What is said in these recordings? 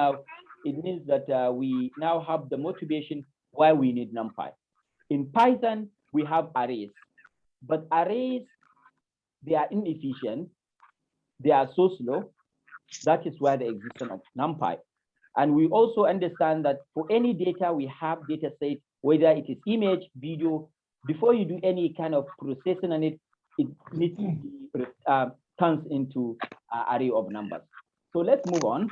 now, it means that we now have the motivation why we need NumPy. In Python, we have arrays, but arrays, they are inefficient. They are so slow. That is why the existence of NumPy. And we also understand that for any data, we have data set, whether it is image, video, before you do any kind of processing on it, it needs to be turns into an array of numbers. So let's move on.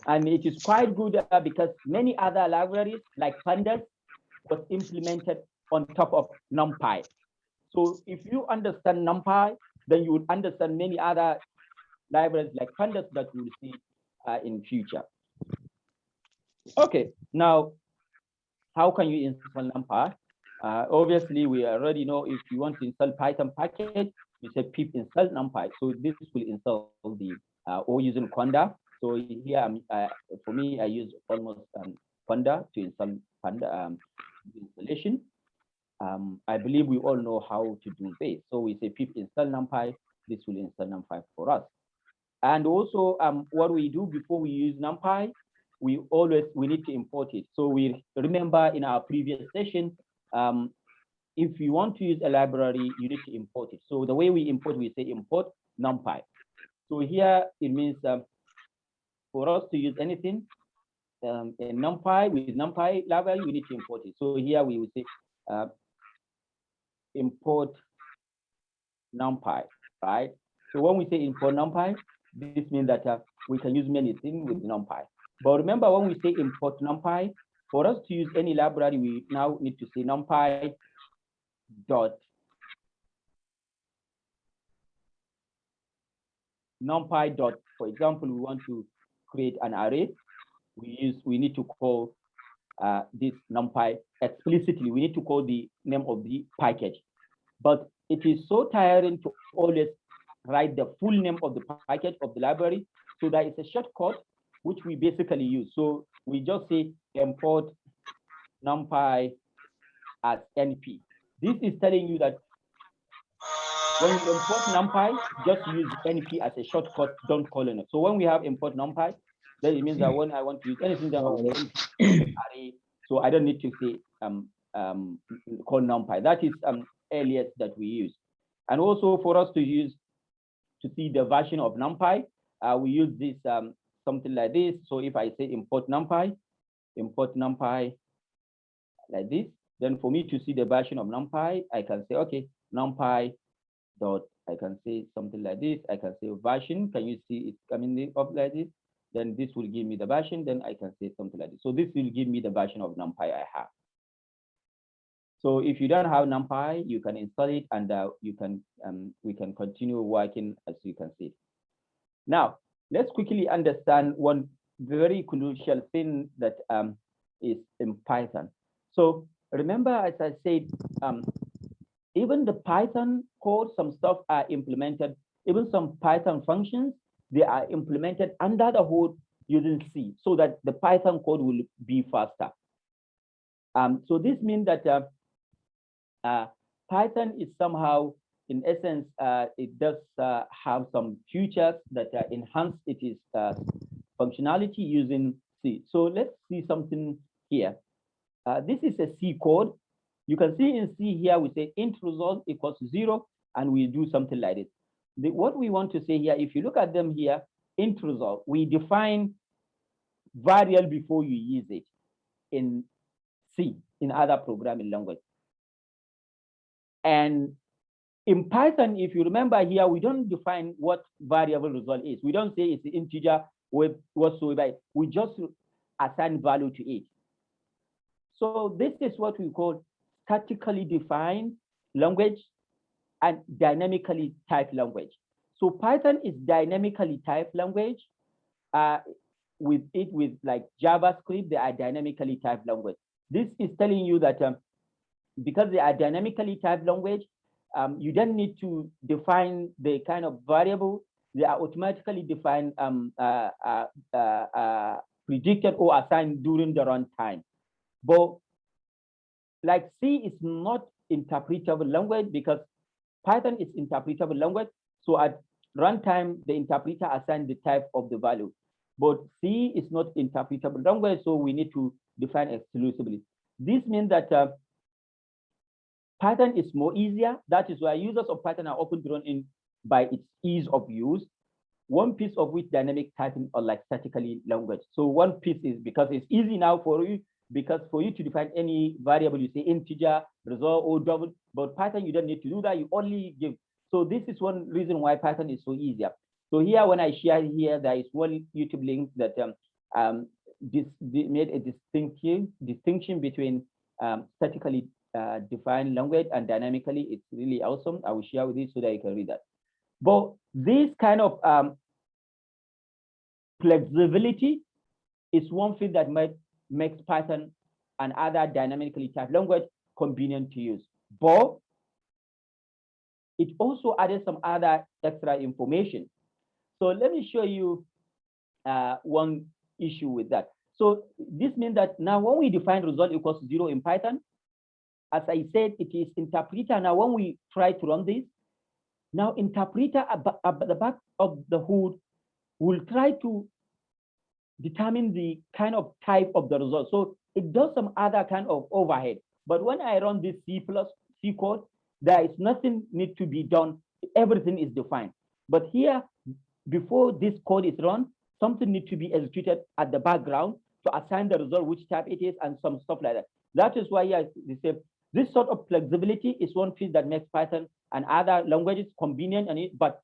And it is quite good because many other libraries like pandas was implemented on top of NumPy. So if you understand NumPy, then you would understand many other libraries like pandas that you will see in future. Okay, now how can you install NumPy? Obviously, we already know if you want to install Python package, you say pip install NumPy. So this will install the or using Conda. So here, for me, I use almost Conda to install Panda installation. I believe we all know how to do this. So we say pip install NumPy. This will install NumPy for us. And also, what we do before we use NumPy, we need to import it. So we remember in our previous session, if you want to use a library, you need to import it. So the way we import, we say import NumPy. So here it means for us to use anything in NumPy, with NumPy library, we need to import it. So here we will say import NumPy, right? So when we say import NumPy, this means that we can use many things with NumPy. But remember, when we say import NumPy, for us to use any library, we now need to say NumPy dot for example, we want to create an array. We need to call this NumPy explicitly. We need to call the name of the package. But it is so tiring to always write the full name of the package of the library. So there is a shortcut which we basically use. So we just say import NumPy as NP. This is telling you that when you import NumPy, just use NP as a shortcut, don't call it. So when we have import NumPy, then it means that when I want to use anything that will array, so I don't need to say call NumPy. That is alias that we use. And also for us to see the version of NumPy, we use this something like this. So if I say import NumPy like this, then for me to see the version of NumPy, I can say, okay, NumPy dot, I can say something like this. I can say version. Can you see it coming up like this? Then this will give me the version. Then I can say something like this. So this will give me the version of NumPy I have. So if you don't have NumPy, you can install it, and we can continue working as you can see. Now, let's quickly understand one very crucial thing that is in Python. So remember, as I said, even the Python code, some stuff are implemented, even some Python functions, they are implemented under the hood using C so that the Python code will be faster. So this means that Python is somehow, in essence, it does have some features that enhance its functionality using C. So let's see something here. This is a C code. You can see in C here, we say int result equals 0, and we do something like this. What we want to say here, if you look at them here, int result, we define variable before you use it in C, in other programming language. And in Python, if you remember here, we don't define what variable result is. We don't say it's integer with whatsoever. We just assign value to it. So this is what we call statically defined language and dynamically typed language. So Python is dynamically typed language. With like JavaScript, they are dynamically typed language. This is telling you that because they are dynamically typed language, you don't need to define the kind of variable. They are automatically defined, predicted or assigned during the runtime. But like C is not interpretable language because Python is interpretable language. So at runtime, the interpreter assigns the type of the value. but C is not interpretable language, so we need to define exclusively. This means that Python is more easier. That is why users of Python are often drawn in by its ease of use. One piece of which dynamic typing or like statically language. So one piece is because it's easy now for you, because for you to define any variable, you say integer, result, or double, but Python, you don't need to do that. You only give. So this is one reason why Python is so easier. So here, when I share here, there is one YouTube link that this made a distinction between statically defined language and dynamically. It's really awesome. I will share with you so that you can read that. But this kind of flexibility is one thing that makes Python and other dynamically typed language convenient to use. But it also added some other extra information. So let me show you one issue with that. So this means that now when we define result equals to 0 in Python, as I said, it is interpreter. Now when we try to run this, now interpreter at the back of the hood will try to determine the kind of type of the result. So it does some other kind of overhead. But when I run this C code, there is nothing need to be done. Everything is defined. But here, before this code is run, something needs to be executed at the background to assign the result, which type it is, and some stuff like that. That is why they say this sort of flexibility is one thing that makes Python and other languages convenient. But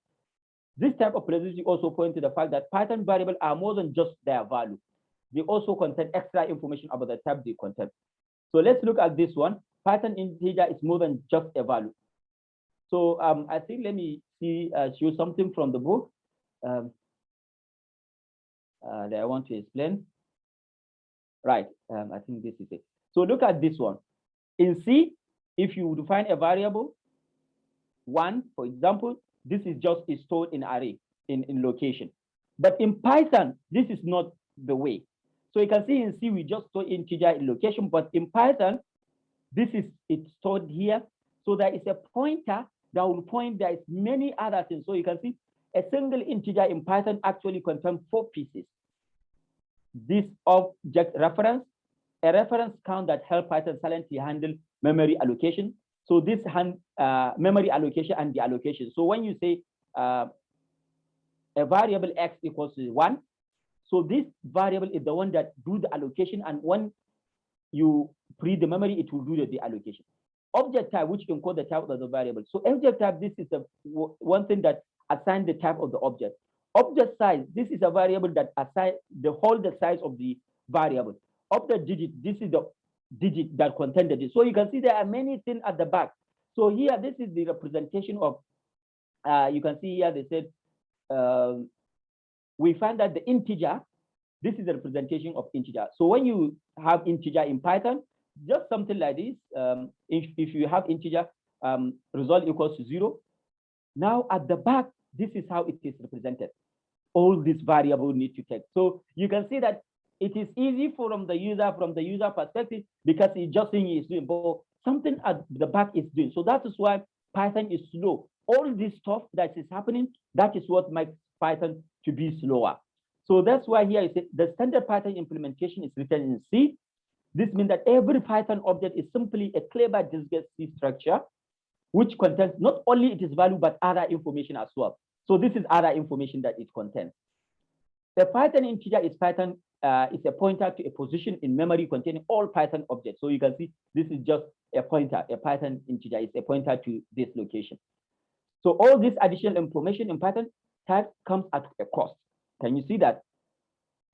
this type of flexibility also points to the fact that Python variables are more than just their value. They also contain extra information about the type they contain. So let's look at this one. Python integer is more than just a value. So I think let me show something from the book that I want to explain. Right, I think this is it. So look at this one. In C, if you define a variable, 1, for example, this is just stored in array, in location. But in Python, this is not the way. So you can see in C, we just store integer in location, but in Python, it's stored here. So there is a pointer that will point, there is many other things. So you can see a single integer in Python actually contains 4 pieces. This object reference, a reference count that helps Python silently handle memory allocation. So this memory allocation and the allocation. So when you say a variable x equals to 1, so this variable is the one that do the allocation, and when you free the memory, it will do the allocation. Object type, which encode the type of the variable. So object type, this is the one thing that assigns the type of the object. Object size, this is a variable that assigns the size of the variable. Object digit, this is the digit that contains the digit. So you can see there are many things at the back. So here, this is the representation of, you can see here, they said, we find that the integer, this is the representation of integer. So when you have integer in Python, just something like this, if you have integer, result equals to 0. Now at the back, this is how it is represented. All these variables need to take. So you can see that it is easy from the user perspective, because it's just saying it's doing, but something at the back is doing. So that is why Python is slow. All this stuff that is happening, that is what makes Python to be slower. So that's why here I say the standard Python implementation is written in C. This means that every Python object is simply a clever discrete C structure, which contains not only its value, but other information as well. So this is other information that it contains. The Python integer is is a pointer to a position in memory containing all Python objects. So you can see this is just a pointer. A Python integer is a pointer to this location. So all this additional information in Python type comes at a cost. Can you see that?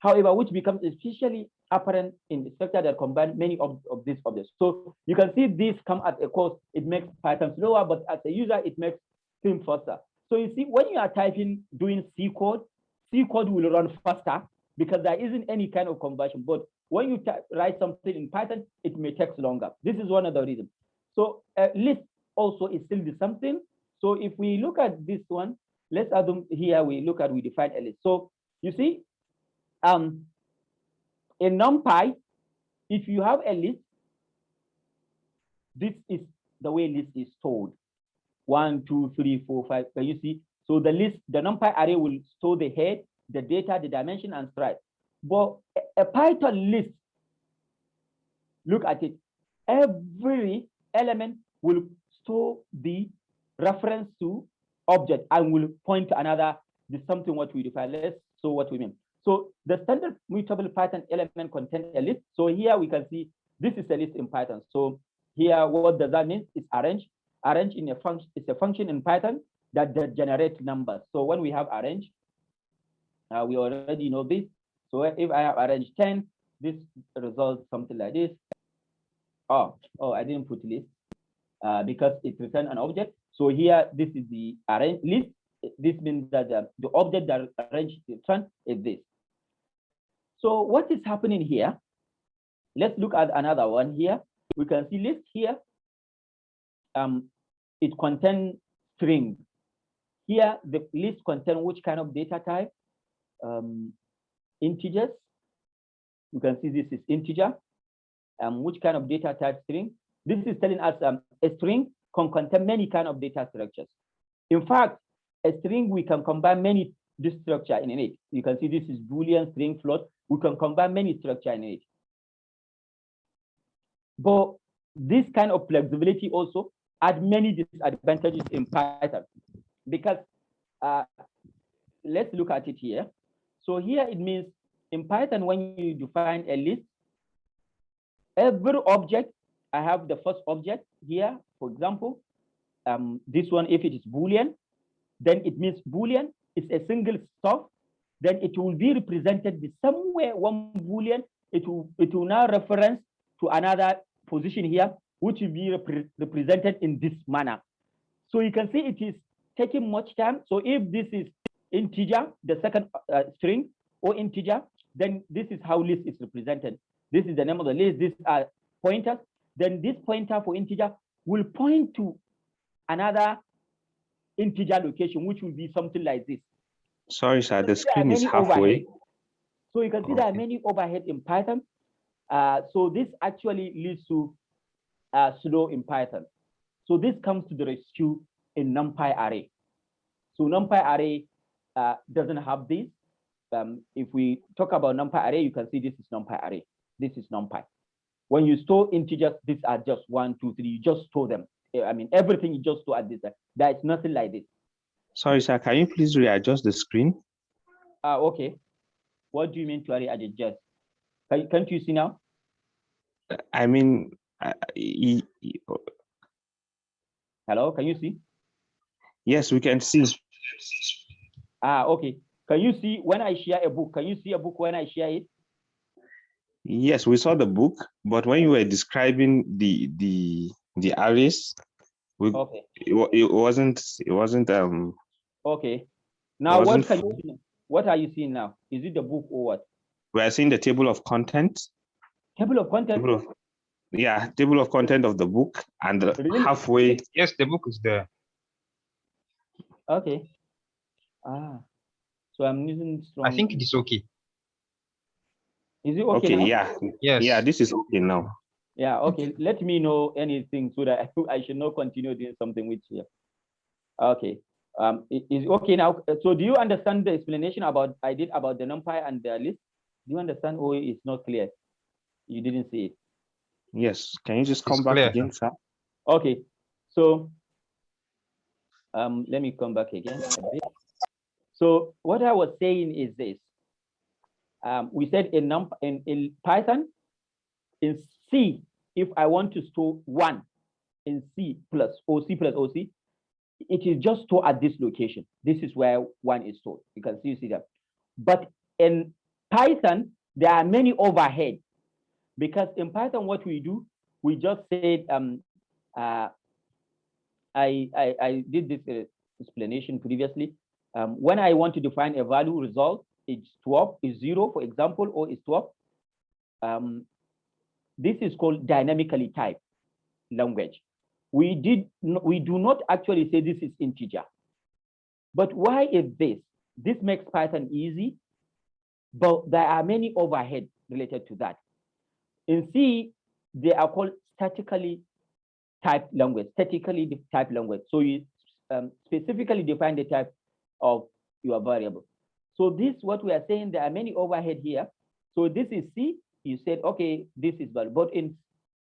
However, which becomes especially apparent in the structure that combine many of these objects. So you can see this come at a cost. It makes Python slower, but as a user, it makes things faster. So you see, when you are doing C code will run faster because there isn't any kind of conversion. But when you write something in Python, it may take longer. This is one of the reasons. So list also is still the something. So if we look at this one, let's add them here. We define a list. So you see, in Numpy, if you have a list, this is the way list is stored. 1, 2, 3, 4, 5. Can you see? So the Numpy array will store the head, the data, the dimension, and stripe. But a Python list, look at it. Every element will store the reference to object and will point to another, something what we define. Let's show what we mean. So the standard mutable Python element contains a list. So here we can see this is a list in Python. So here, what does that mean? It's arrange. Arrange in a function is a function in Python that generates numbers. So when we have arrange, we already know this. So if I have arrange 10, this results something like this. Oh, I didn't put list because it returns an object. So here, this is the arrange list. This means that the object that arrange return is this. So what is happening here? Let's look at another one here. We can see list here. It contains string. Here, the list contains which kind of data type? Integers. You can see this is integer. Which kind of data type? String. This is telling us a string can contain many kind of data structures. In fact, a string, we can combine many this structure in it. You can see this is Boolean, string, float. We can combine many structure in it. But this kind of flexibility also add many disadvantages in Python, because let's look at it here. So here it means in Python, when you define a list, every object, I have the first object here, for example, this one, if it is Boolean, then it means Boolean is a single stuff, then it will be represented the somewhere one Boolean, it will now reference to another position here, which will be represented in this manner. So you can see it is taking much time. So if this is integer, the second string or integer, then this is how list is represented. This is the name of the list. These are pointers. Then this pointer for integer will point to another integer location, which will be something like this. Sorry, sir, the screen is halfway. Overhead. So you can see there are many overhead in Python. So this actually leads to slow in Python. So this comes to the rescue in Numpy array. So Numpy array doesn't have this. If we talk about Numpy array, you can see this is Numpy array. This is Numpy. When you store integers, these are just 1, 2, 3. You just store them. I mean, everything you just store at this. There is nothing like this. Sorry, sir. Can you please readjust the screen? Okay. What do you mean to readjust? Can't you see now? I mean, hello, can you see? Yes, we can see. Okay. Can you see when I share a book? Can you see a book when I share it? Yes, we saw the book, but when you were describing the arrays, okay. it wasn't okay. Now what are you seeing now? Is it the book or what? We are seeing the table of contents. Table of content? Table of content of the book, and really? Halfway. Yes, the book is there. Okay. So I'm using strong. I think it is okay. Is it okay now? Yeah. Yes. Yeah, this is okay now. Yeah, okay. Let me know anything so that I should not continue doing something with here. Okay. Is okay now? So do you understand the explanation I did about the NumPy and the list? Do you understand, or it's not clear? You didn't see it? Yes. Can you just come back again, sir? Okay. So let me come back again a bit. So what I was saying is this. We said in Python, in C, if I want to store 1 in C plus OC, it is just stored at this location. This is where 1 is stored. You can see that. But in Python, there are many overhead, because in Python, what we do, we just said, I did this explanation previously. When I want to define a value result, it's 12, is 0, for example, or is 12. This is called dynamically typed language. We do not actually say this is integer. But why is this? This makes Python easy, but there are many overhead related to that. In C, they are called statically typed language. So you specifically define the type of your variable. So this, what we are saying, there are many overhead here. So this is C. You said, okay, this is value. But in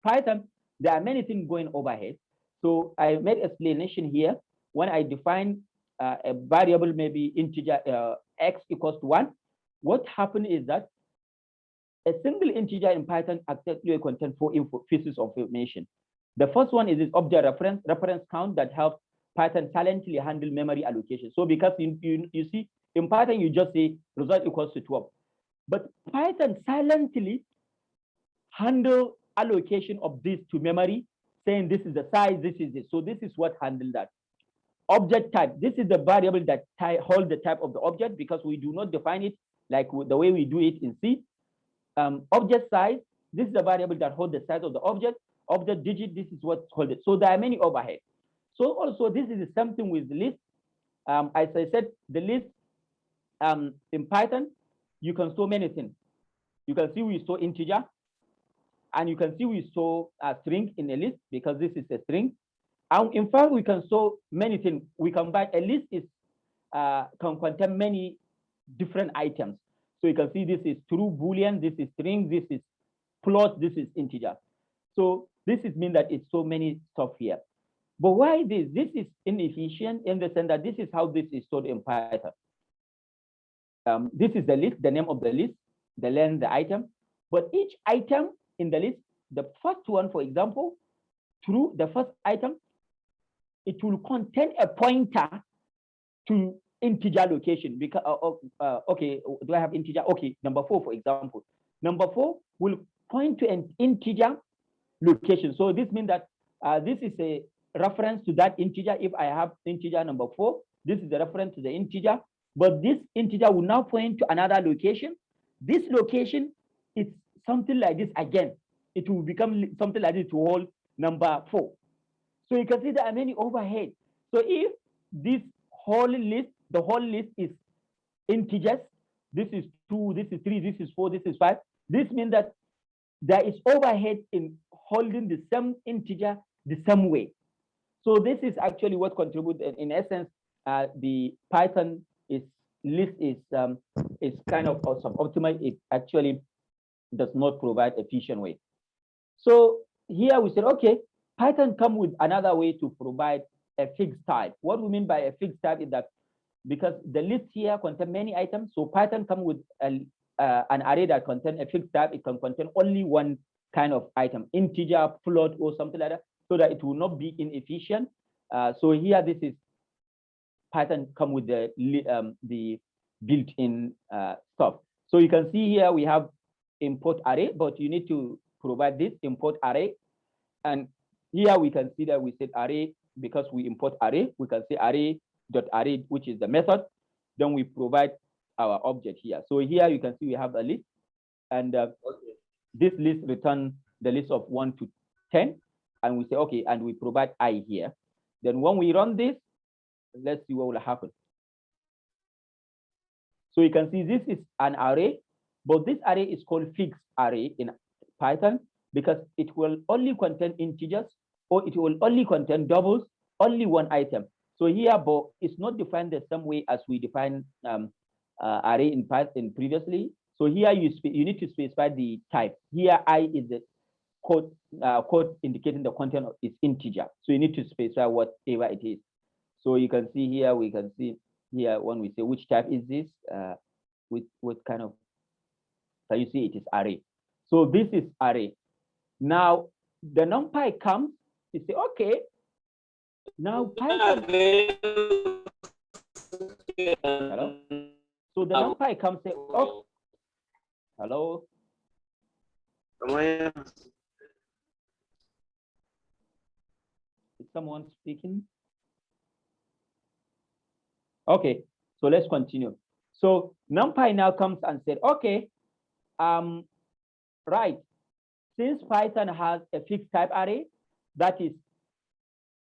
Python, there are many things going overhead. So I made explanation here. When I define a variable, maybe integer x equals to 1, what happened is that a single integer in Python actually contains 4 pieces of information. The first one is this object reference count that helps Python silently handle memory allocation. So because you see, in Python, you just say result equals to 12. But Python silently handle allocation of this to memory, saying this is the size, this is it. So this is what handle that. Object type, this is the variable that holds the type of the object, because we do not define it like the way we do it in C. Object size, this is the variable that holds the size of the object. Object digit, this is what holds it. So there are many overhead. So also this is something with the list. As I said, the list in Python, you can store many things. You can see we store integer, and you can see we store a string in a list because this is a string. And in fact, we can store many things. We can buy a list is can contain many different items. So you can see this is true Boolean, this is string, this is float, this is integer. So this is mean that it's so many stuff here. But why this? This is inefficient in the sense that this is how this is stored in Python. This is the list, the name of the list, the length, the item. But each item in the list, the first one, for example, through the first item, it will contain a pointer to integer location. Because okay, do I have integer? Okay, number 4, for example. Number 4 will point to an integer location. So this means that this is a reference to that integer. If I have integer number 4, this is the reference to the integer. But this integer will now point to another location. This location is something like this again. It will become something like this to hold number 4. So you can see there are many overhead. So if this whole list, the whole list is integers, this is 2, this is 3, this is 4, this is 5. This means that there is overhead in holding the same integer the same way. So this is actually what contributes. In essence, the Python list is kind of suboptimal. It actually does not provide efficient way. So here we said, okay, Python come with another way to provide a fixed type. What we mean by a fixed type is that because the list here contains many items, so Python come with an array that contains a fixed type. It can contain only one kind of item, integer, float, or something like that, so that it will not be inefficient. So here, this is Python come with the built-in stuff. So you can see here we have import array, but you need to provide this import array. And here we can see that we said array because we import array. We can say array.array, which is the method. Then we provide our object here. So here you can see we have a list, and this list returns the list of 1 to 10, and we say okay, and we provide I here. Then when we run this, let's see what will happen. So you can see this is an array, but this array is called fixed array in Python because it will only contain integers, or it will only contain doubles, only one item. So here, but it's not defined the same way as we define array in Python previously. So here you need to specify the type. Here I is the code indicating the content is integer. So you need to specify whatever it is. So you can see here, we can see here when we say which type is this, with what kind of, so you see it is array. So this is array. Now the NumPy comes, you say, okay, now Python. Hello? So the NumPy comes, say, oh, hello? Is someone speaking? Okay, so let's continue. So NumPy now comes and said, okay, right, since Python has a fixed type array, that is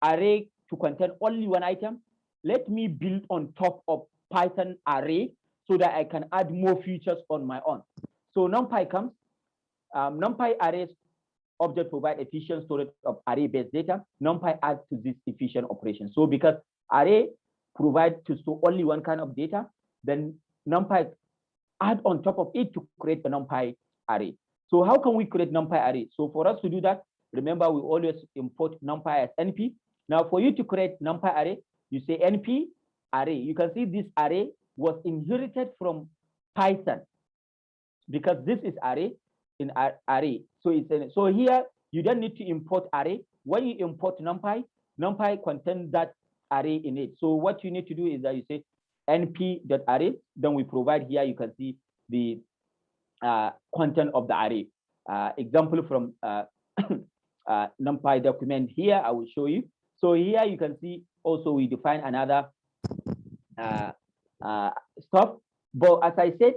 array to contain only one item, let me build on top of Python array so that I can add more features on my own. So NumPy comes, NumPy arrays object provide efficient storage of array-based data. NumPy adds to this efficient operation. So because array provide to store only one kind of data, then NumPy, add on top of it to create a NumPy array. So how can we create NumPy array? So for us to do that, remember we always import NumPy as NP. Now for you to create NumPy array, you say NP array. You can see this array was inherited from Python because this is array in array. So so here you don't need to import array. When you import NumPy, NumPy contains that array in it. So what you need to do is that you say np.array. Then we provide here. You can see the content of the array. Example from NumPy document here. I will show you. So here you can see also we define another stuff. But as I said,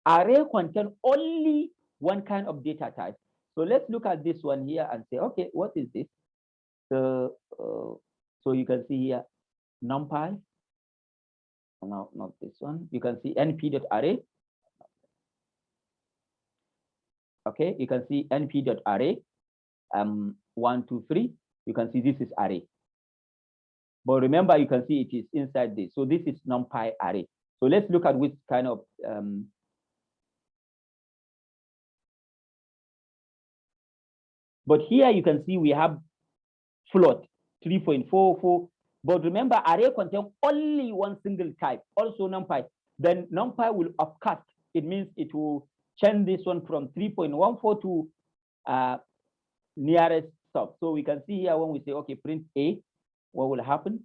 array contain only one kind of data type. So let's look at this one here and say, okay, what is this? So you can see here NumPy. No, not this one. You can see np.array. Okay, you can see np.array. 1, 2, 3. You can see this is array. But remember, you can see it is inside this. So this is NumPy array. So let's look at which kind of but here you can see we have float 3.44. But remember, array contains only one single type, also NumPy. Then NumPy will upcast. It means it will change this one from 3.14 to nearest stop. So we can see here when we say, okay, print A, what will happen?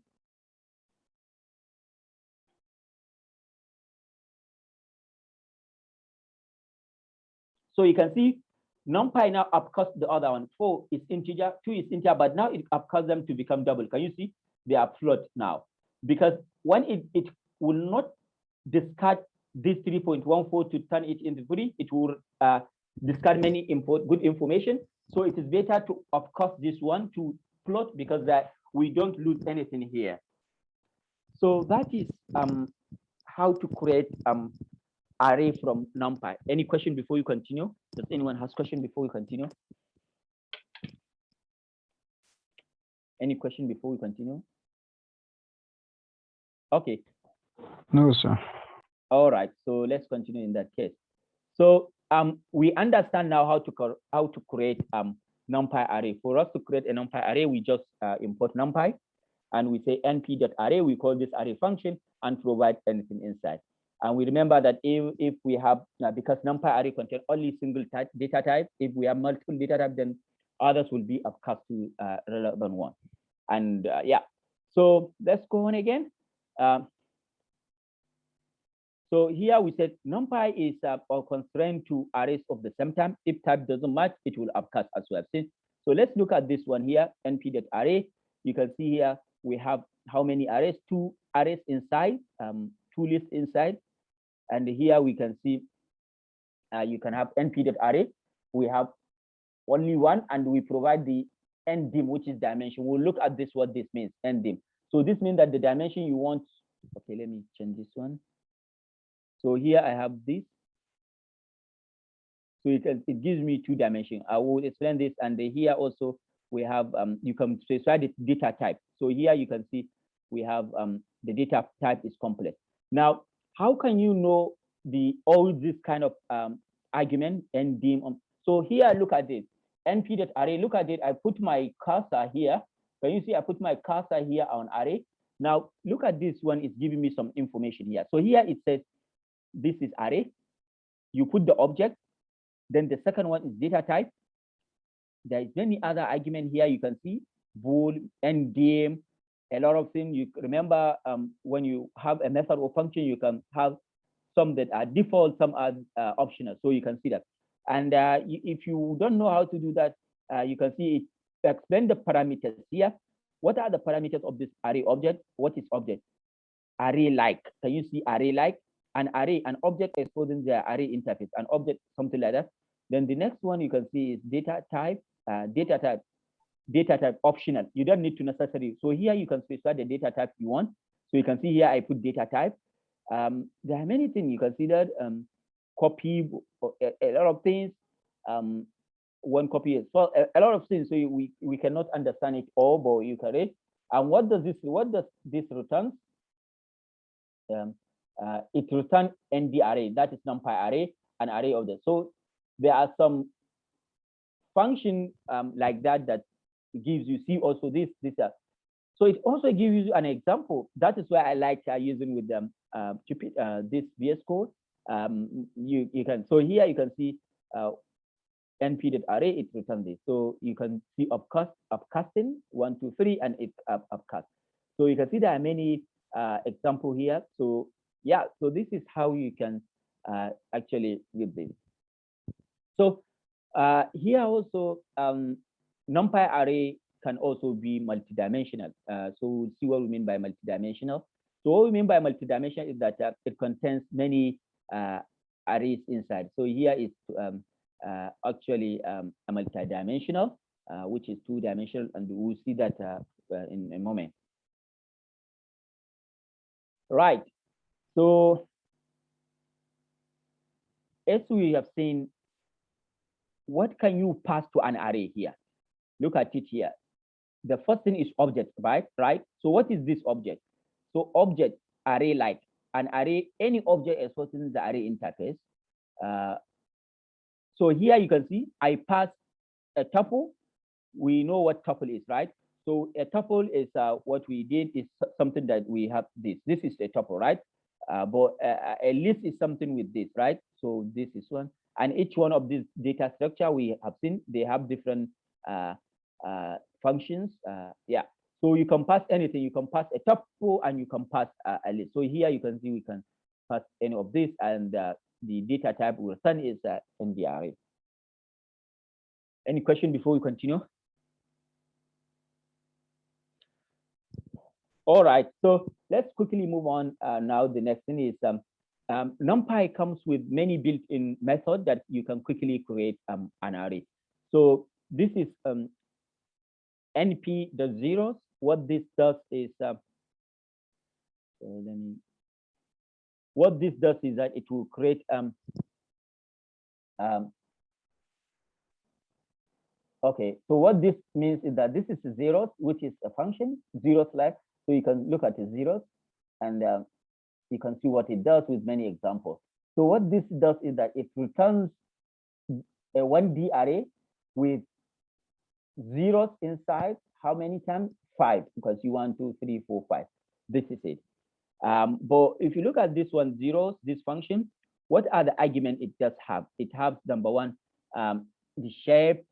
So you can see NumPy now upcast the other one. 4 is integer, 2 is integer, but now it upcasts them to become double. Can you see? They are float now. Because when it will not discard this 3.14 to turn it into 3, it will discard many good information. So it is better to upcast this one to float because that we don't lose anything here. So that is how to create array from NumPy. Any question before you continue? Does anyone has question before we continue? Any question before we continue? Okay. No, sir. All right. So let's continue in that case. So we understand now how to create NumPy array. For us to create a NumPy array, we just import NumPy and we say np.array. We call this array function and provide anything inside. And we remember that if we have, because NumPy array contains only single type data type, if we have multiple data type, then others will be upcast to relevant one. And yeah, so let's go on again. So here we said NumPy is constrained to arrays of the same type. If type doesn't match, it will upcast as we have seen. So let's look at this one here, np.array. You can see here we have how many arrays? 2 arrays inside, 2 lists inside. And here we can see you can have np.array. We have only one, and we provide the ndim, which is dimension. We'll look at this, what this means, ndim. So this means that the dimension you want, okay, let me change this one. So here I have this. So it gives me 2 dimensions. I will explain this. And here also we have, you can specify the data type. So here you can see we have the data type is complex. Now, how can you know all this kind of argument ndim? So here, look at this, np.array, look at it. I put my cursor here. Can you see I put my cursor here on array? Now, look at this one, it's giving me some information here. So here it says, this is array. You put the object. Then the second one is data type. There is many other arguments here. You can see bool, ndim, a lot of things. You remember when you have a method or function, you can have some that are default, some are optional. So you can see that. And if you don't know how to do that, you can see it explain the parameters here. What are the parameters of this array object? What is object? Array like. Can you see array like? An array, an object exposing the array interface, an object, something like that. Then the next one you can see is data type, data type optional. You don't need to necessarily. So here you can specify the data type you want. So you can see here I put data type. There are many things you can see that copy, a lot of things. One copy is well, a lot of things. So we cannot understand it all, but you can read. And what does this return? it returns ND array, that is NumPy array, an array of the. So there are some function like that that gives you, see also this. So it also gives you an example. That is why I like using with them this VS Code. You can, so here you can see np.array, it returns this. So you can see upcasting 1, 2, 3, and it upcast. So you can see there are many example here. So yeah, so this is how you can actually use this. So here also NumPy array can also be multidimensional. So we'll see what we mean by multidimensional. So what we mean by multidimensional is that it contains many arrays inside. So here is actually a multidimensional, which is 2-dimensional, and we'll see that in a moment. Right. So as we have seen, what can you pass to an array here? Look at it here. The first thing is object, right? So what is this object? So object array, like an array, any object exposed in the array interface. So here you can see I pass a tuple. We know what tuple is, right? So a tuple is what we did is something that we have this. This is a tuple, right? But a list is something with this, right? So this is one. And each one of these data structure we have seen, they have different functions. Yeah. So you can pass anything. You can pass a tuple and you can pass a list. So here you can see we can pass any of this, and the data type we return is ND array. Any question before we continue? All right, so let's quickly move on. Now the next thing is NumPy comes with many built-in methods that you can quickly create an array. So this is np.zeros. What this does is what this does is that it will create okay, so what this means is that this is zeros, which is a function, zeros like. So you can look at the zeros, and you can see what it does with many examples. So what this does is that it returns a 1D array with zeros inside. How many times? 5, because you 1, 2, 3, 4, 5. This is it. But if you look at this one, zeros, this function, what are the arguments it does have? It has number one, the shape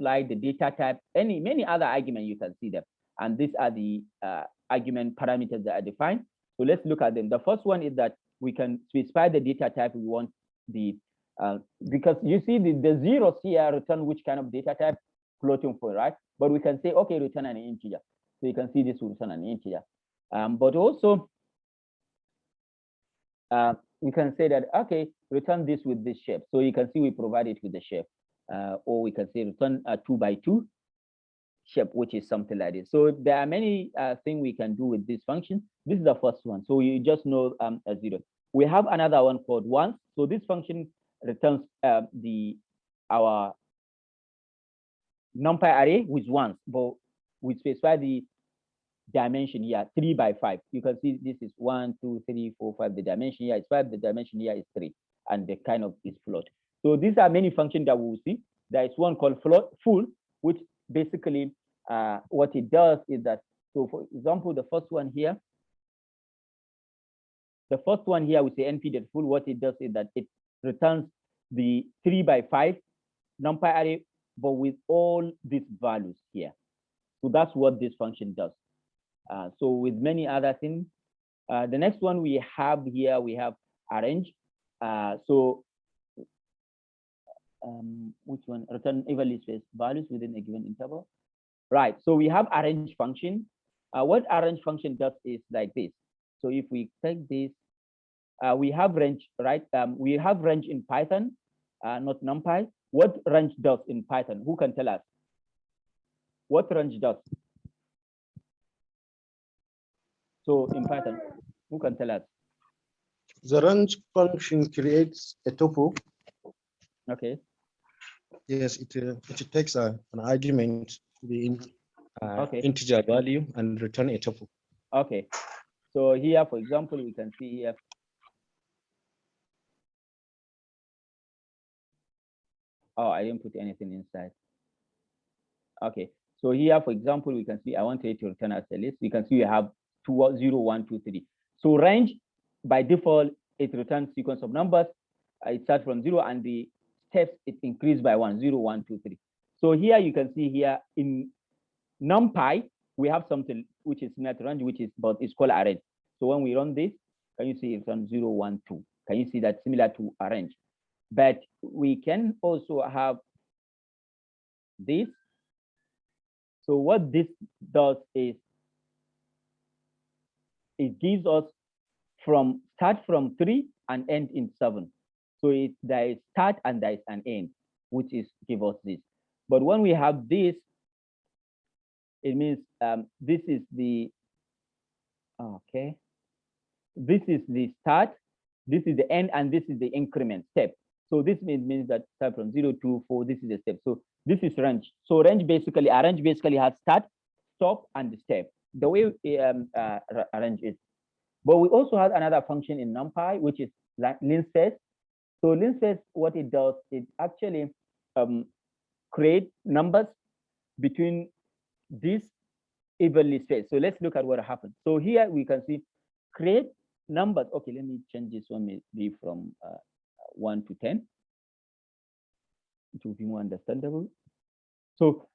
light, the data type, many other arguments, you can see them. And these are the argument parameters that are defined. So let's look at them. The first one is that we can specify the data type we want the, because you see the zeros here return which kind of data type, floating point, right? But we can say, okay, return an integer. So you can see this will return an integer. But also, we can say that, okay, return this with this shape. So you can see we provide it with the shape. Or we can say return a 2x2 shape, which is something like this. So there are many things we can do with this function. This is the first one. So you just know a 0. We have another one called once. So this function returns our NumPy array with once, but we specify the dimension here 3 by 5. You can see this is 1, 2, 3, 4, 5. The dimension here is 5. The dimension here is 3, and the kind of is float. So these are many functions that we will see. There is one called float full, which basically what it does is that, so for example, the first one here we say np.full. What it does is that it returns the 3 by 5 NumPy array, but with all these values here. So that's what this function does. So with many other things, the next one we have here, we have arrange. Which one? Return evenly spaced values within a given interval. Right. So we have arrange function. What arrange function does is like this. So if we take this, we have range, right? We have range in Python, not NumPy. What range does in Python? Who can tell us? What range does? So in Python, who can tell us? The range function creates a tuple. Okay. Yes, it takes an argument to the integer value and return a tuple. Okay. So here, for example, we can see here Oh, I didn't put anything inside. Okay, so here, for example, we can see I want it to return as a list. You can see we have 2, 0, 1, 2, 3. So range by default, it returns sequence of numbers. It starts from 0, and the steps it increased by 1, 0, 1, 2, 3. So here you can see here in Numpy, we have something which is similar to range, which is but it's called arrange. So when we run this, can you see it's on 0, 1, 2? Can you see that similar to arrange? But we can also have this. So what this does is it gives us start from 3 and end in 7. So there is start and there is an end, which is give us this. But when we have this, it means this is the this is the start, this is the end, and this is the increment step. So this means that start from 0 to 4, this is the step. So this is range. So range basically has start, stop, and the step. The way arrange is. But we also have another function in Numpy, which is linspace. So linspace, what it does, it actually create numbers between these evenly spaced. So let's look at what happens. So here we can see create numbers. Okay, let me change this one maybe from 1 to 10. It will be more understandable. So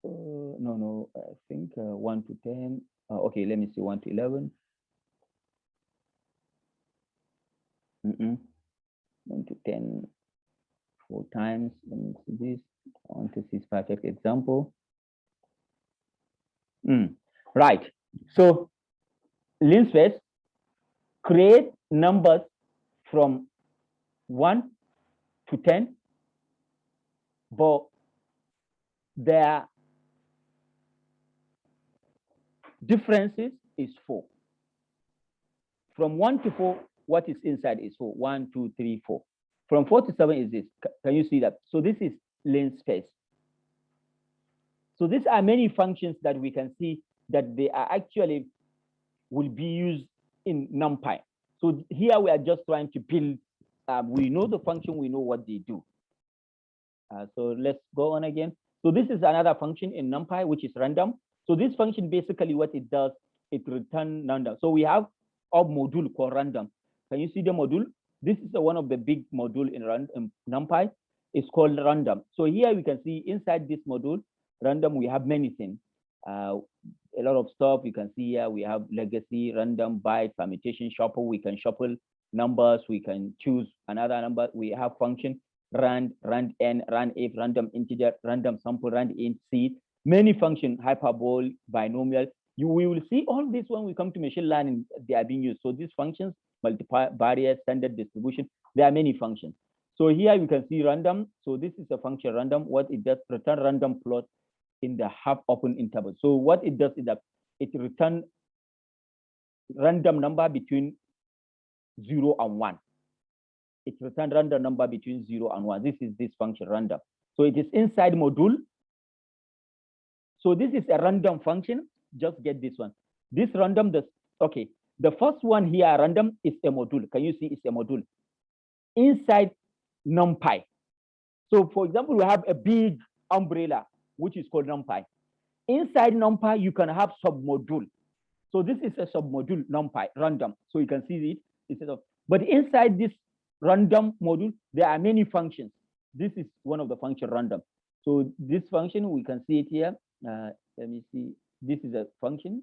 no, I think 1 to 10. Okay, let me see 1 to 11. 1 to 10 4 times. Let me see this. I want to see this perfect example. Right. So linspace create numbers from 1 to 10, but their differences is 4. From 1 to 4, what is inside is 4. 1, 2, 3, 4. From 4 to 7 is this. Can you see that? So this is linspace. So these are many functions that we can see that they are actually will be used in Numpy. So here we are just trying to build. We know the function, we know what they do. So let's go on again. So this is another function in Numpy, which is random. So this function basically what it does, it returns random. So we have a module called random. Can you see the module? This is one of the big module in Numpy. It's called random. So here we can see inside this module, random, we have many things. A lot of stuff you can see here. We have legacy, random, byte, permutation, shuffle. We can shuffle numbers. We can choose another number. We have function rand, n, rand if, random integer, random sample, rand int, seed. Many function, hyperbole, binomial. We will see all this when we come to machine learning. They are being used. So these functions, multivariate, standard distribution. There are many functions. So here we can see random. So this is a function random. What it does, return random plot in the half open interval. So what it does is that it returns random number between 0 and 1. It returns random number between 0 and 1. This is this function random. So it is inside module. So this is a random function. Just get this one. This random, okay. The first one here, random, is a module. Can you see it's a module inside Numpy? So for example, we have a big umbrella, which is called Numpy. Inside Numpy, you can have submodule. So this is a submodule Numpy, random. So you can see it. But inside this random module, there are many functions. This is one of the function random. So this function, we can see it here. Let me see. This is a function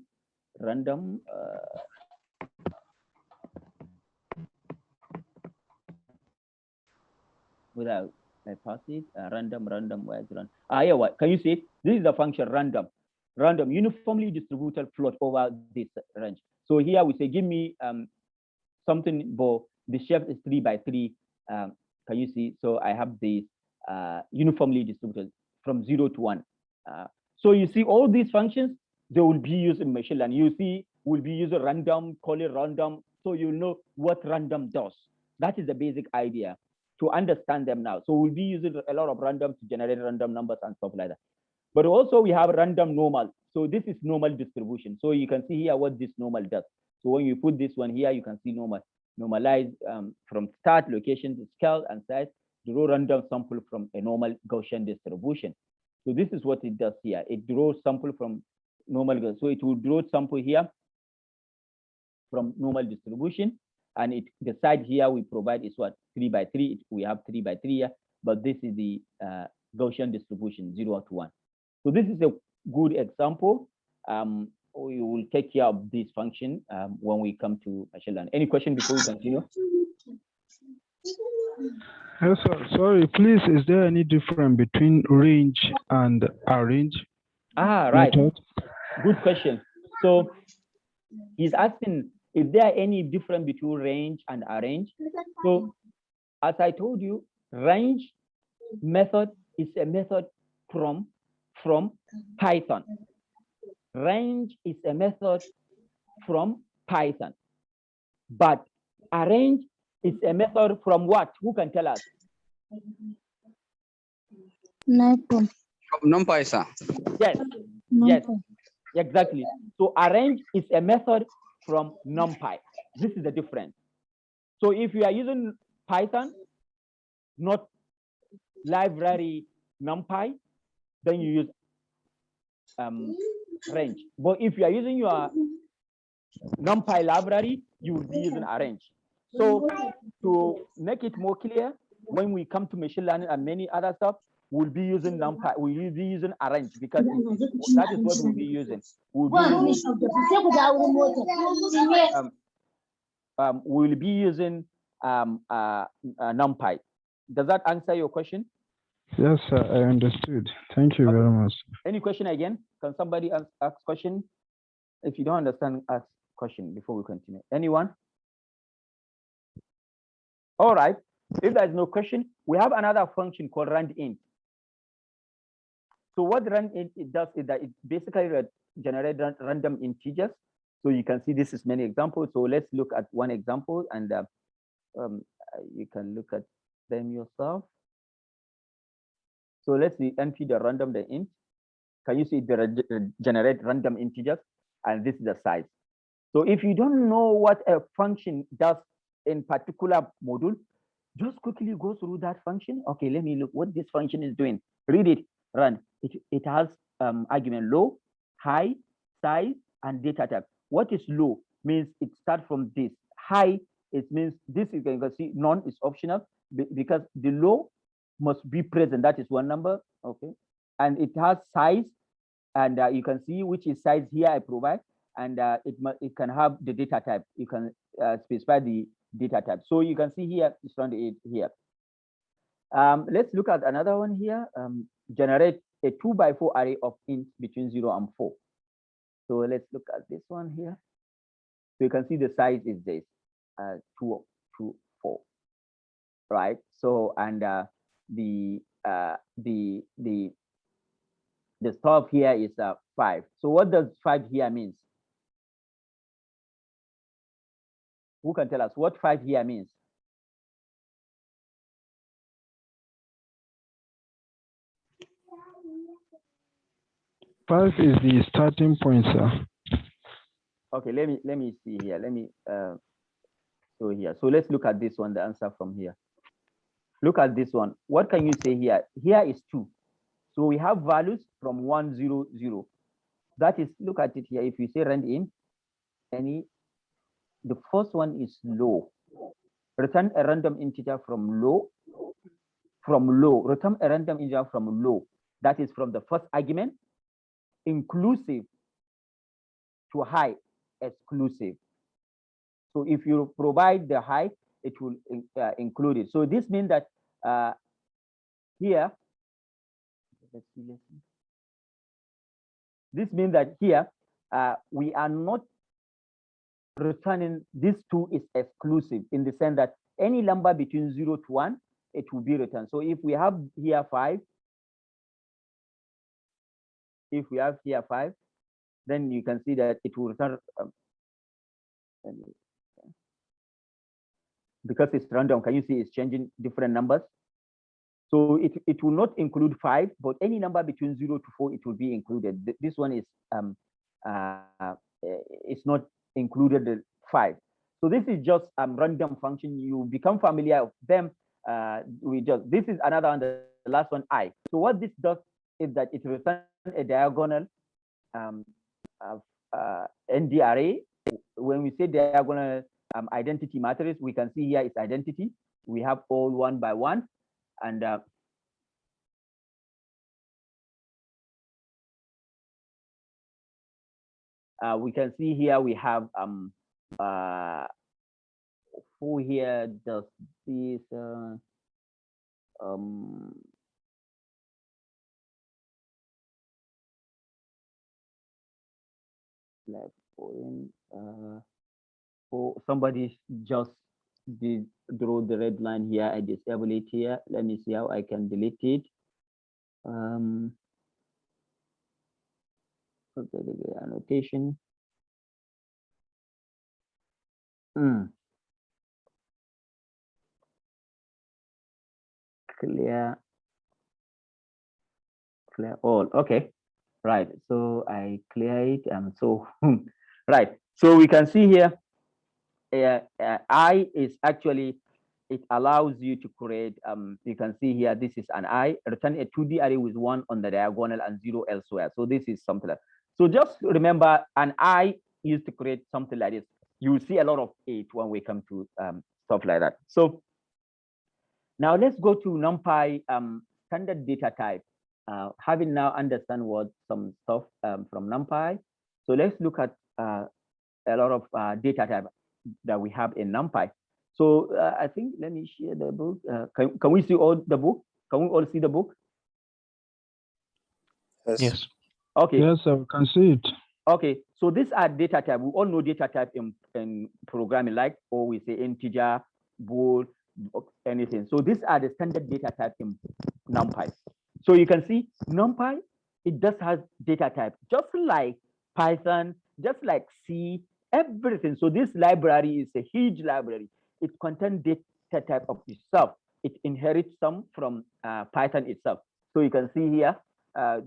random. Without I pass it, random, where is random? Yeah, what? Can you see it? This is the function random. Random, uniformly distributed plot over this range. So here we say, give me something, but the shape is 3 by 3. Can you see? So I have this uniformly distributed from 0 to 1. So you see all these functions, they will be used in machine learning. You see, we'll be using random, call it random, so you know what random does. That is the basic idea to understand them now. So we'll be using a lot of random to generate random numbers and stuff like that. But also we have random normal. So this is normal distribution. So you can see here what this normal does. So when you put this one here, you can see normal. Normalize from start, location, scale, and size. draw random sample from a normal Gaussian distribution. So this is what it does here. It draws sample from normal. So it will draw sample here from normal distribution. And the side here we provide is what? 3 by 3. We have 3 by 3 here, but this is the Gaussian distribution, 0 to 1. So this is a good example. We will take care of this function when we come to machine learning. Any question before we continue? Yes, sir. Sorry, please, is there any difference between range and arrange? Right. Method? Good question. So he's asking, is there any difference between range and arrange? So as I told you, range method is a method from Python. Range is a method from Python. But arrange is a method from what? Who can tell us? From NumPy, sir. Yes, yes, exactly. So arrange is a method from NumPy. This is the difference. So if you are using Python, not library NumPy, then you use range. But if you are using your NumPy library, you will be using arrange. So to make it more clear, when we come to machine learning and many other stuff, we'll be using NumPy. We'll be using arrange because that is what we'll be using. We'll be using NumPy. Does that answer your question? Yes, sir, I understood. Thank you very much. Any question again? Can somebody ask question? If you don't understand, ask question before we continue. Anyone? All right. If there's no question, we have another function called randint. So what randint does is that it basically generates random integers. So you can see this is many examples. So let's look at one example, and you can look at them yourself. So let's see, NP the random the int. Can you see the generate random integers? And this is the size. So if you don't know what a function does in particular module, just quickly go through that function. Okay, let me look what this function is doing. Read it, run. It has argument low, high, size, and data type. What is low means it starts from this. High, it means this is, you can see none is optional because the low must be present. That is one number. Okay, and it has size, and you can see which is size here I provide, and it can have the data type. You can specify the data type. So you can see here it's around 8 here. Let's look at another one here. Generate a 2 by 4 array of int between 0 and 4. So let's look at this one here. So you can see the size is this 2, 4, right? So and the stuff here is 5. So what does 5 here means? Who can tell us what 5 here means? Five is the starting point, sir. Okay, let me see here. Let me so here. So let's look at this one, the answer from here. Look at this one. What can you say here? Here is 2. So we have values from 1, 0, 0. That is, look at it here. If you say randint, the first one is low. Return a random integer from low. From low, return a random integer from low. That is from the first argument, inclusive to high, exclusive. So if you provide the high, it will include it. So this means that here, let's see. This means that here we are not returning this 2 is exclusive in the sense that any number between 0 to 1, it will be returned. So if we have here 5, then you can see that it will return because it's random. Can you see it's changing different numbers? So it will not include 5, but any number between 0 to 4, it will be included. This one is it's not included the 5. So this is just random function. You become familiar with them, this is another one, the last one, I. So what this does is that it returns a diagonal ND array. When we say diagonal identity matrix, we can see here it's identity. We have all one by one, and we can see here we have who here does this like oh, somebody just did draw the red line here. I disable it here. Let me see how I can delete it. Okay, the annotation. Clear all. Okay, right. So I clear it, and so right. So we can see here, I is actually, it allows you to create. You can see here, this is an I, return a 2D array with 1 on the diagonal and 0 elsewhere. So this is something like. So just remember, an I used to create something like this. You will see a lot of it when we come to stuff like that. So now let's go to NumPy standard data type. Having now understand what some stuff from NumPy. So let's look at a lot of data type that we have in NumPy. So I think, let me share the book. Can we see all the book? Can we all see the book? Yes. Okay. Yes, I can see it. Okay, so these are data type. We all know data type in programming, like, or we say integer, bool, anything. So these are the standard data type in NumPy. So you can see NumPy, it does have data type, just like Python, just like C, everything. So this library is a huge library. It contains data type of itself. It inherits some from Python itself. So you can see here,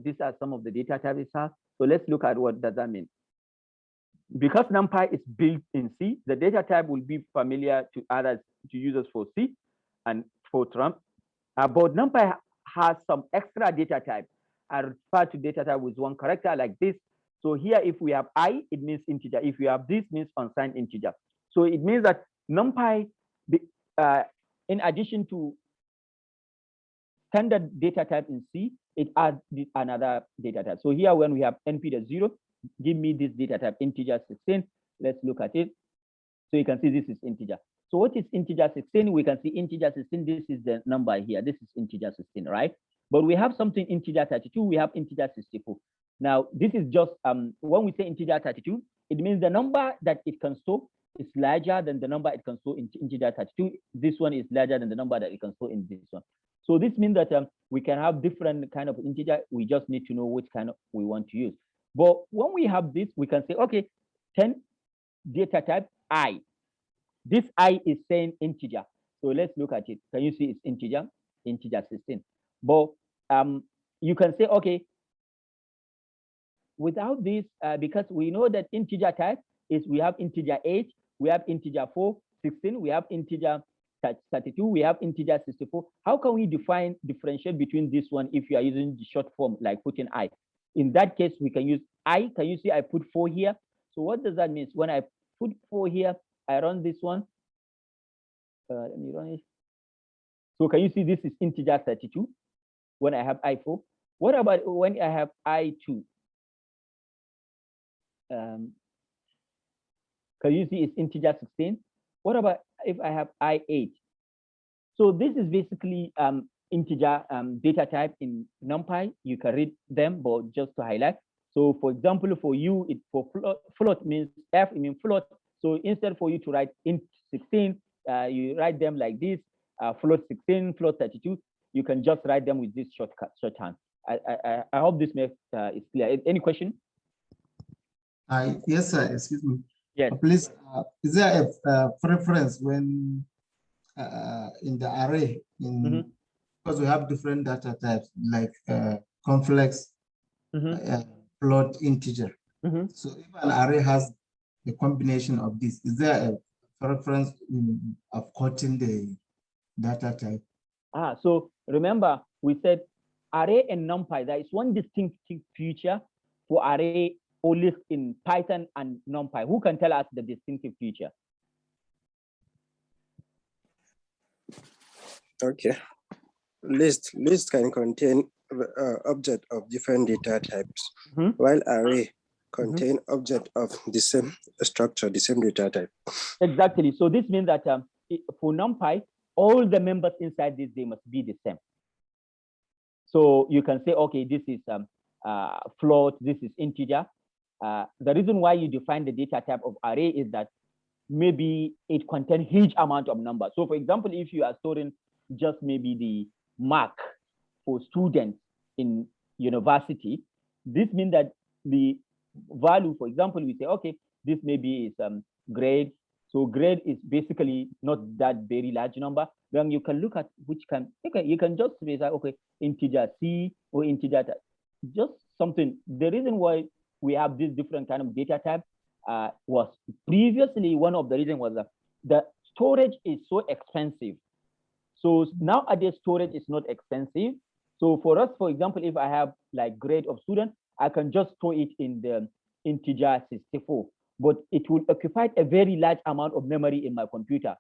these are some of the data types it has. So let's look at what does that mean. Because NumPy is built in C, the data type will be familiar to others, to users for C and for Trump. But NumPy has some extra data type. I refer to data type with one character like this. So here, if we have I, it means integer. If we have this, means unsigned integer. So it means that NumPy, in addition to standard data type in C, it adds another data type. So here, when we have np.0, give me this data type, integer 16. Let's look at it. So you can see this is integer. So what is integer 16? We can see integer 16. This is the number here. This is integer 16, right? But we have something integer 32. We have integer 64. Now, this is just, when we say integer 32, it means the number that it can store is larger than the number it can store in integer 32. This one is larger than the number that it can store in this one. So this means that we can have different kind of integer. We just need to know which kind of we want to use. But when we have this, we can say, okay, 10 data type I. This I is saying integer. So let's look at it. Can you see it's integer? Integer 16. But you can say, okay, without this, because we know that integer type is, we have integer 8, we have integer 4, 16, we have integer 32, we have integer 64. How can we differentiate between this one if you are using the short form like putting I? In that case, we can use I. Can you see I put 4 here? So what does that mean? When I put 4 here, I run this one. Let me run it. So can you see this is integer 32 when I have I4? What about when I have I2? Can you see it's integer 16? What about if I have I8? So this is basically integer data type in NumPy. You can read them, but just to highlight. So for example, for you, it for float means F, it means float. So instead for you to write int 16, you write them like this, float 16, float 32. You can just write them with this shorthand. I hope this makes is clear. Any question? Yes, sir. Excuse me. Yes. Please, is there a preference when in the array because we have different data types like complex, float, integer. So if an array has a combination of this, is there a preference of quoting data type. So remember, we said array and NumPy, there is one distinctive feature for array or list in Python and NumPy. Who can tell us the distinctive feature? Okay. List can contain object of different data types, while array contain object of the same structure, the same data type. Exactly. So this means that for NumPy, all the members inside this, they must be the same. So you can say, okay, this is float, this is integer. The reason why you define the data type of array is that maybe it contains huge amount of numbers. So for example, if you are storing just maybe the mark for students in university, this means that the value, for example, we say, okay, this maybe is grade. So grade is basically not that very large number. Then you can look at which can, okay, you can just say, okay, integer C or integer, just something. The reason why we have this different kind of data type was previously, one of the reasons was that the storage is so expensive. So nowadays storage is not expensive. So for us, for example, if I have like grade of student, I can just store it in the integer 64, but it will occupy a very large amount of memory in my computer,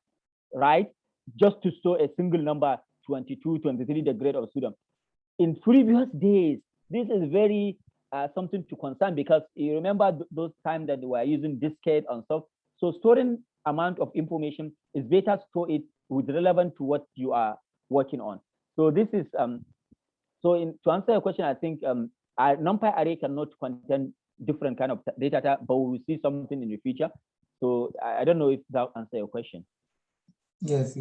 right? Just to store a single number, 22, 23, the grade of student. In previous days, this is very something to concern, because you remember those times that we were using diskette and stuff. So storing amount of information is better store it with relevant to what you are working on. So this is to answer your question, I think NumPy array cannot contain different kind of data type, but we will see something in the future. So I don't know if that answer your question. Yes.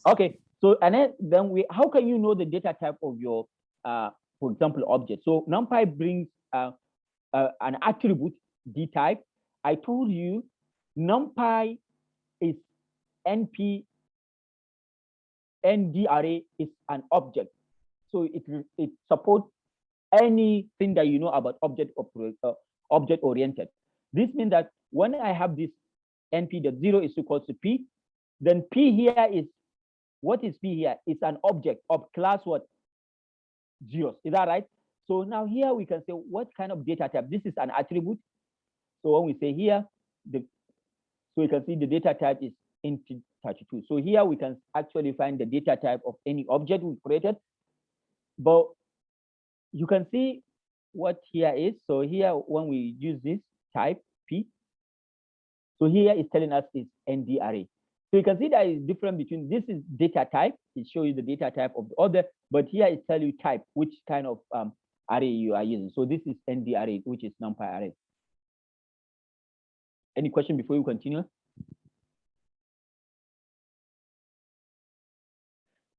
Okay. So and then how can you know the data type of your for example object? So NumPy brings an attribute D type. I told you NumPy is NP ND array is an object. So it supports anything that you know about object oriented. This means that when I have this NP, that 0 is equal to P, then P here is, what is P here? It's an object of class what? Zeros. Is that right? So now here we can say what kind of data type? This is an attribute. So when we say here, so you can see the data type is int 32. So here we can actually find the data type of any object we created. But you can see what here is. So here, when we use this type P, so here is telling us it's ND array. So you can see there is difference between, this is data type. It shows you the data type of the other, but here it tells you type, which kind of array you are using. So this is ND array, which is NumPy array. Any question before you continue?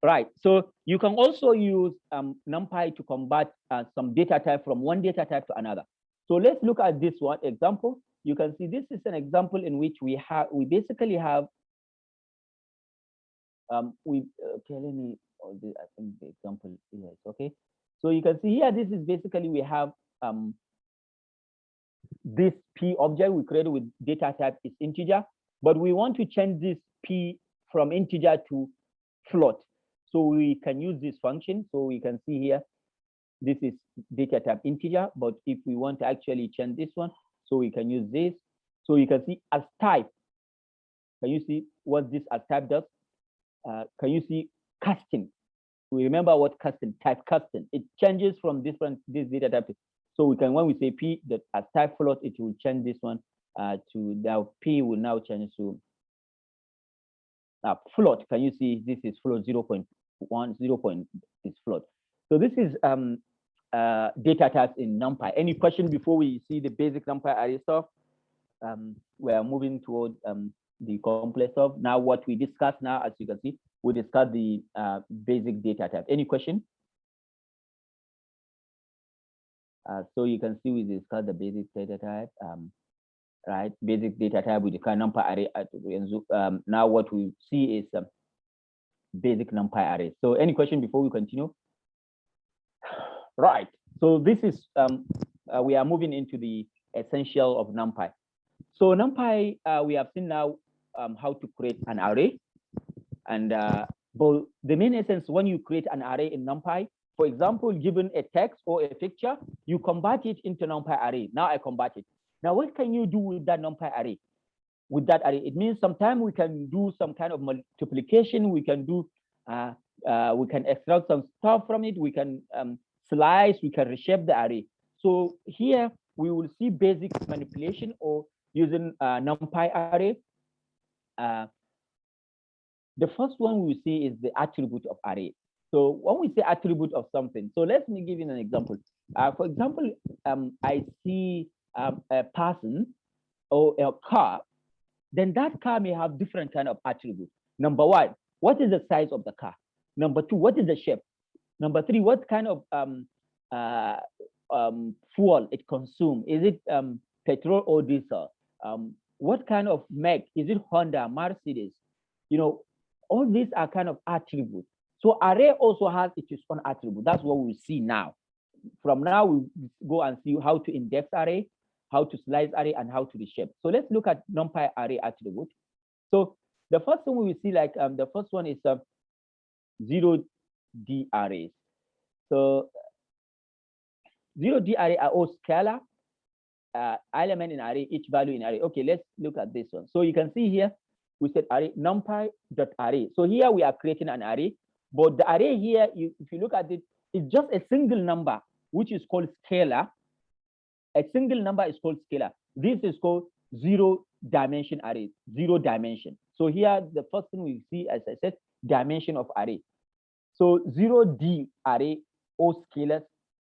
Right, so you can also use NumPy to convert some data type from one data type to another. So let's look at this one example. You can see this is an example in which we basically have okay, let me, I think the example is okay. So you can see here, this is basically we have this P object we created with data type is integer, but we want to change this P from integer to float. So we can use this function. So we can see here, this is data type integer, but if we want to actually change this one, so we can use this. So you can see as type. Can you see what this as type does? Can you see casting? We remember what casting, type casting. It changes from this data type. So we can, when we say P, that as type float, it will change this one to now P will now change to float. Can you see this is float 0.1, 0. Is float. So this is data types in NumPy. Any question before we see the basic NumPy array stuff? We are moving toward the complex stuff. Now what we discussed now, as you can see, we discussed the basic data type. Any question? So you can see we discussed the basic data type, right? Basic data type with the kind NumPy array. Now what we see is basic NumPy array. So any question before we continue? Right. So this is we are moving into the essential of NumPy. So NumPy, we have seen now how to create an array, and But the main essence, when you create an array in NumPy, for example, given a text or a picture, you convert it into NumPy array. Now I convert it. Now what can you do with that NumPy array? With that array, it means sometimes we can do some kind of multiplication. We can do, we can extract some stuff from it. We can slice. We can reshape the array. So here we will see basic manipulation or using NumPy array. The first one we see is the attribute of array. So when we say attribute of something, so let me give you an example. For example, I see a person or a car, then that car may have different kind of attributes. Number one, what is the size of the car? Number two, what is the shape? Number three, what kind of fuel it consumes? Is it petrol or diesel? What kind of make? Is it Honda, Mercedes? You know, all these are kind of attributes. So array also has its own attribute. That's what we see now. From now, we go and see how to index array, how to slice array, and how to reshape. So let's look at NumPy array attribute. So the first thing we will see, like the first one is 0D arrays. So 0D array are all scalar element in array, each value in array. Okay, let's look at this one. So you can see here, we said array numpy.array. So here we are creating an array, but the array here, if you look at it, it's just a single number, which is called scalar. A single number is called scalar. This is called 0-dimension array, 0 dimension. So here, the first thing we see, as I said, dimension of array. So 0D array or scalars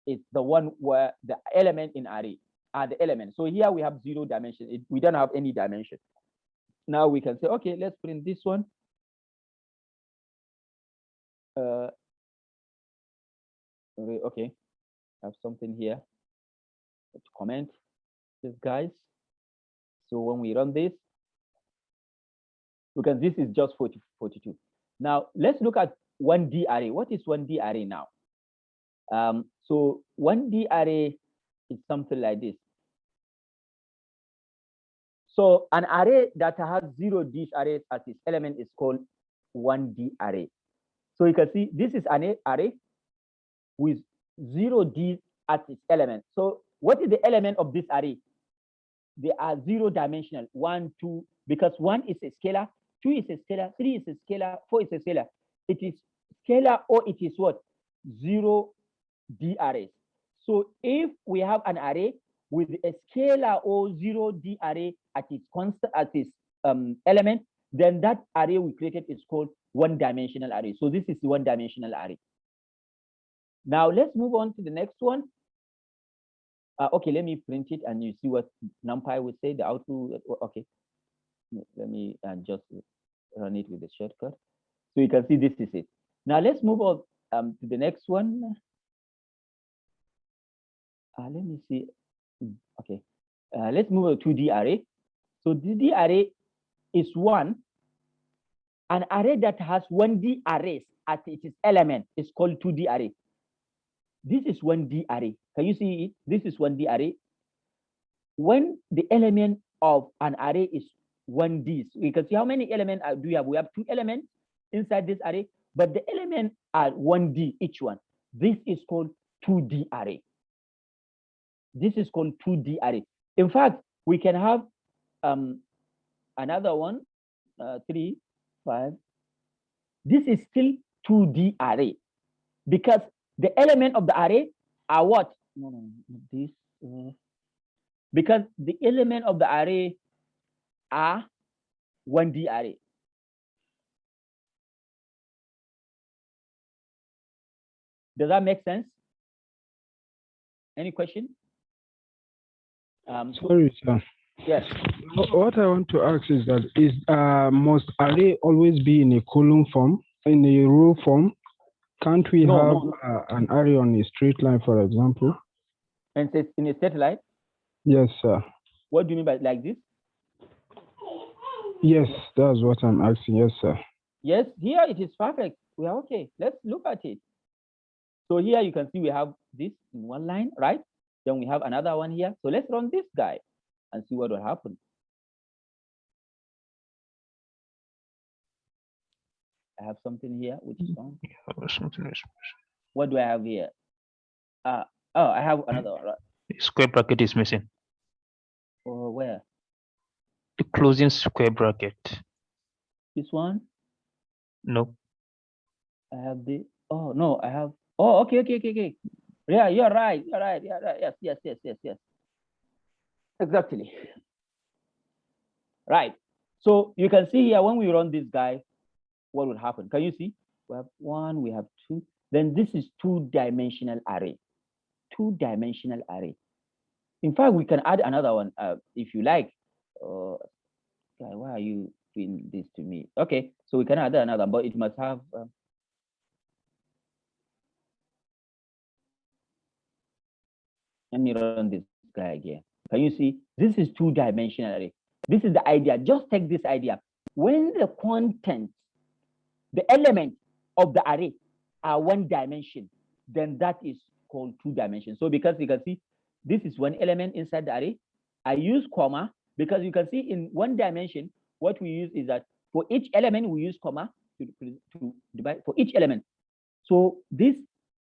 is the one where the element in array are the elements. So here we have 0 dimension. We don't have any dimension. Now we can say, okay, let's print this one. Okay, I have something here to comment this, guys. So when we run this, because this is just 42. Now let's look at 1D array. What is 1D array now? So 1D array is something like this. So an array that has 0D arrays as its element is called 1D array. So you can see this is an array with 0D as its element. So what is the element of this array? They are 0-dimensional, 1, 2, because 1 is a scalar, 2 is a scalar, 3 is a scalar, 4 is a scalar. It is scalar or it is what? 0D arrays. So if we have an array with a scalar or 0D array at its constant, at its element, then that array we created is called 1-dimensional array. So this is the 1-dimensional array. Now let's move on to the next one. Okay, let me print it and you see what NumPy would say, the output. Okay, let me just run it with the shortcut. So you can see this is it. Now let's move on to the next one. Let me see. Okay, let's move to 2D array. So 2D array is an array that has 1D arrays as its element is called 2D array. This is 1D array. Can you see it? This is 1D array. When the element of an array is 1D, so you can see how many elements do we have? We have 2 elements inside this array, but the elements are 1D each one. This is called 2D array. This is called 2D array. In fact, we can have another one, 3, 5. This is still 2D array because the element of the array are what? No, this. Because the element of the array are 1D array. Does that make sense? Any question? Sorry, sir. Yes. What I want to ask is that must array always be in a column form, in a row form? Can't we have an array on a straight line, for example? And in a straight line? Yes, sir. What do you mean by like this? Yes, that's what I'm asking. Yes, sir. Yes, here it is perfect. We are okay. Let's look at it. So here you can see we have this in one line, right? Then we have another one here. So let's run this guy and see what will happen. I have something here which is wrong. Something else. What do I have here? Oh, I have another one, right? Square bracket is missing. Or where? The closing square bracket. This one? No. I have the, oh, no, I have, oh, okay. Yeah, you're right. Yes. Exactly. Right. So you can see here, when we run this guy, what would happen? Can you see? We have 1, we have 2. Then this is 2-dimensional array. 2-dimensional array. In fact, we can add another one if you like. Why are you doing this to me? Okay, so we can add another, but it must have. Let me run this guy again. Can you see? This is 2-dimensional array. This is the idea. Just take this idea. When the contents, the element of the array are 1 dimension, then that is called 2 dimensions. So because you can see, this is 1 element inside the array. I use comma because you can see in 1 dimension, what we use is that for each element, we use comma to divide for each element. So this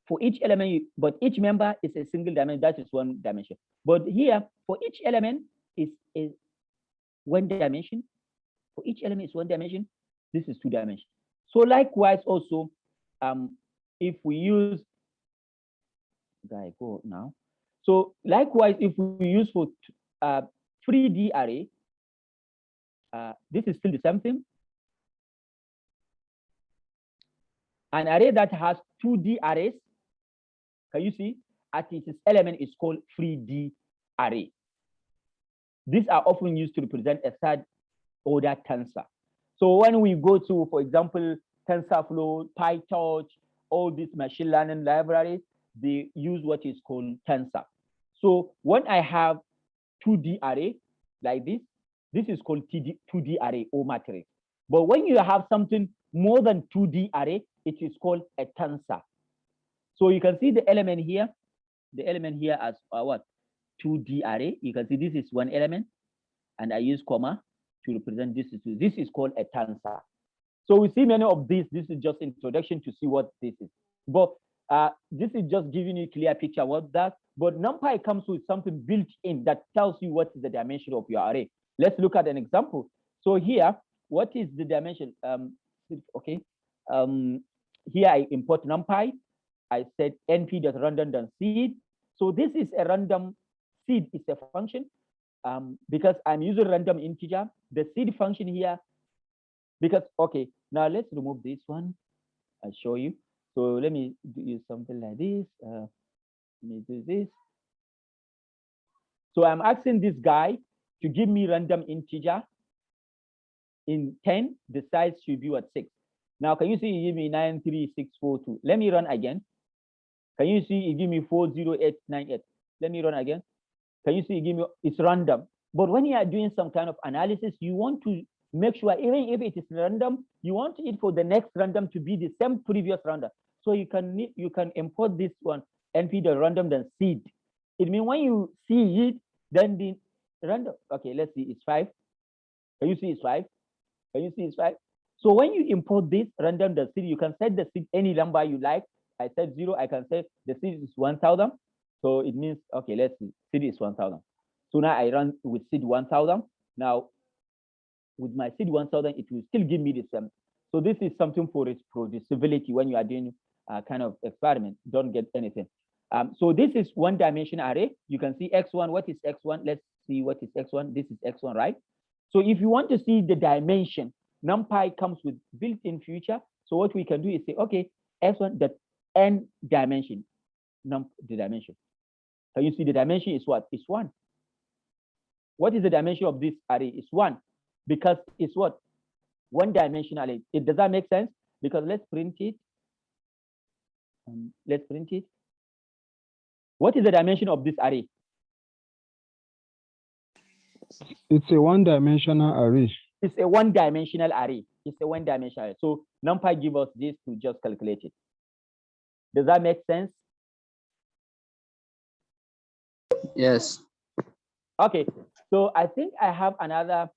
for each element, but each member is a single dimension, that is 1 dimension. But here, for each element is 1 dimension. For each element is 1 dimension. This is 2 dimensions. So likewise also, if we use, go now. So likewise, if we use for 3D array, this is still the same thing. An array that has 2D arrays, can you see? At its element is called 3D array. These are often used to represent a third order tensor. So when we go to, for example, TensorFlow, PyTorch, all these machine learning libraries, they use what is called tensor. So when I have 2D array like this is called 2D array or matrix. But when you have something more than 2D array, it is called a tensor. So you can see the element here as what? 2D array. You can see this is 1 element, and I use comma to represent this. This is called a tensor. So we see many of these. This is just introduction to see what this is. But this is just giving you a clear picture what that. But NumPy comes with something built in that tells you what is the dimension of your array. Let's look at an example. So here, what is the dimension? Okay. Here I import NumPy. I said np.random.seed. So this is a random seed. It's a function. Because I'm using random integer, the seed function here, because, okay, now let's remove this one. I'll show you. So let me do something like this. Let me do this. So I'm asking this guy to give me random integer in 10, the size should be at 6. Now, can you see he give me 93642? Let me run again. Can you see he give me 40898? Let me run again. Can you see he give me, it's random. But when you are doing some kind of analysis, you want to make sure, even if it is random, you want it for the next random to be the same previous random. So you can import this one, np.random.seed. It means when you see it, then the random, okay, let's see, it's 5. Can you see it's 5? Can you see it's 5? So when you import this random.seed, you can set the seed any number you like. I said 0, I can say the seed is 1000. So it means, okay, let's see, seed is 1000. So now I run with seed 1000. Now, with my seed 1000, it will still give me the same. So this is something for reproducibility when you are doing kind of experiment, don't get anything. So this is 1-dimension array. You can see x1. What is x1? Let's see what is x1. This is x1, right? So if you want to see the dimension, NumPy comes with built-in feature. So what we can do is say, okay, x1, the n dimension, the dimension. Can you see the dimension is what? It's 1. What is the dimension of this array? It's 1, because it's what? 1-dimensional array. Does that make sense? Because let's print it. Let's print it. What is the dimension of this array? It's a 1-dimensional array. It's a 1-dimensional array. It's a 1-dimensional array. So NumPy give us this to just calculate it. Does that make sense? Yes. Okay. So I think I have another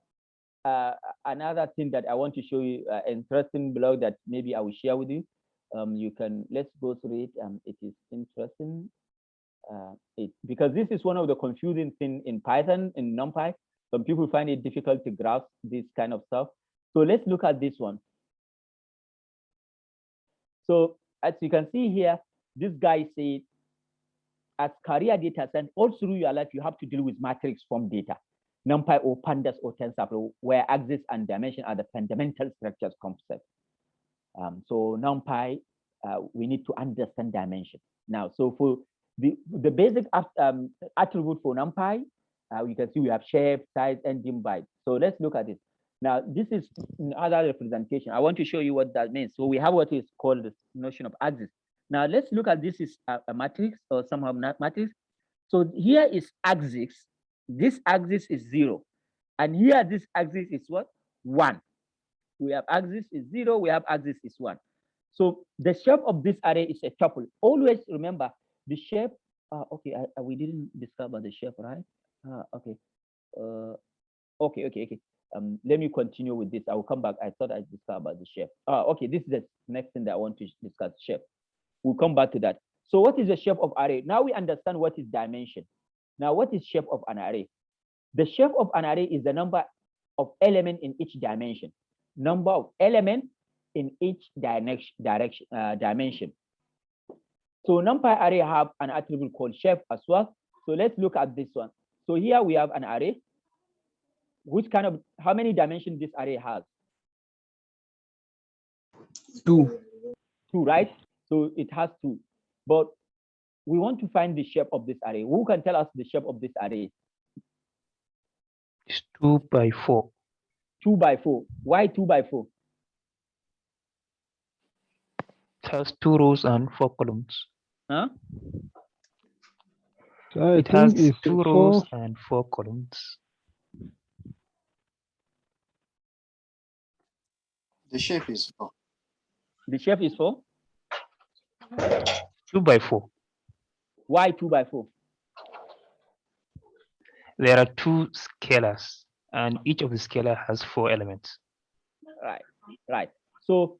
another thing that I want to show you, interesting blog that maybe I will share with you. You can, let's go through it. It is interesting. Because this is one of the confusing things in Python, in Numpy. Some people find it difficult to grasp this kind of stuff. So let's look at this one. So as you can see here, this guy said, as career data science, all through your life, you have to deal with matrix form data, NumPy or pandas or TensorFlow, where axis and dimension are the fundamental structures concept. So NumPy, we need to understand dimension. Now, so for the basic attribute for NumPy, you can see we have shape, size, and dim byte. So let's look at it. Now, this is another representation. I want to show you what that means. So we have what is called the notion of axis. Now, let's look at this is a matrix or somehow not matrix. So here is axis. This axis is 0. And here, this axis is what? 1. We have axis is 0. We have axis is 1. So the shape of this array is a tuple. Always remember the shape. Okay, we didn't discover the shape, right? Okay. Okay. Let me continue with this. I will come back. I thought I discovered the shape. Okay, this is the next thing that I want to discuss, shape. We'll come back to that. So what is the shape of array? Now we understand what is dimension. Now, what is shape of an array? The shape of an array is the number of elements in each dimension. Number of elements in each dimension. So NumPy array have an attribute called shape as well. So let's look at this one. So here we have an array. Which kind of, how many dimensions this array has? 2. 2, right? So it has 2. But we want to find the shape of this array. Who can tell us the shape of this array? It's 2 by 4. 2 by 4. Why 2 by 4? It has 2 rows and 4 columns. Huh? So I It has think it's 2 rows and 4 columns. The shape is 4. The shape is 4? 2 by 4. Why 2 by 4? There are 2 scalars, and each of the scalar has 4 elements. Right. So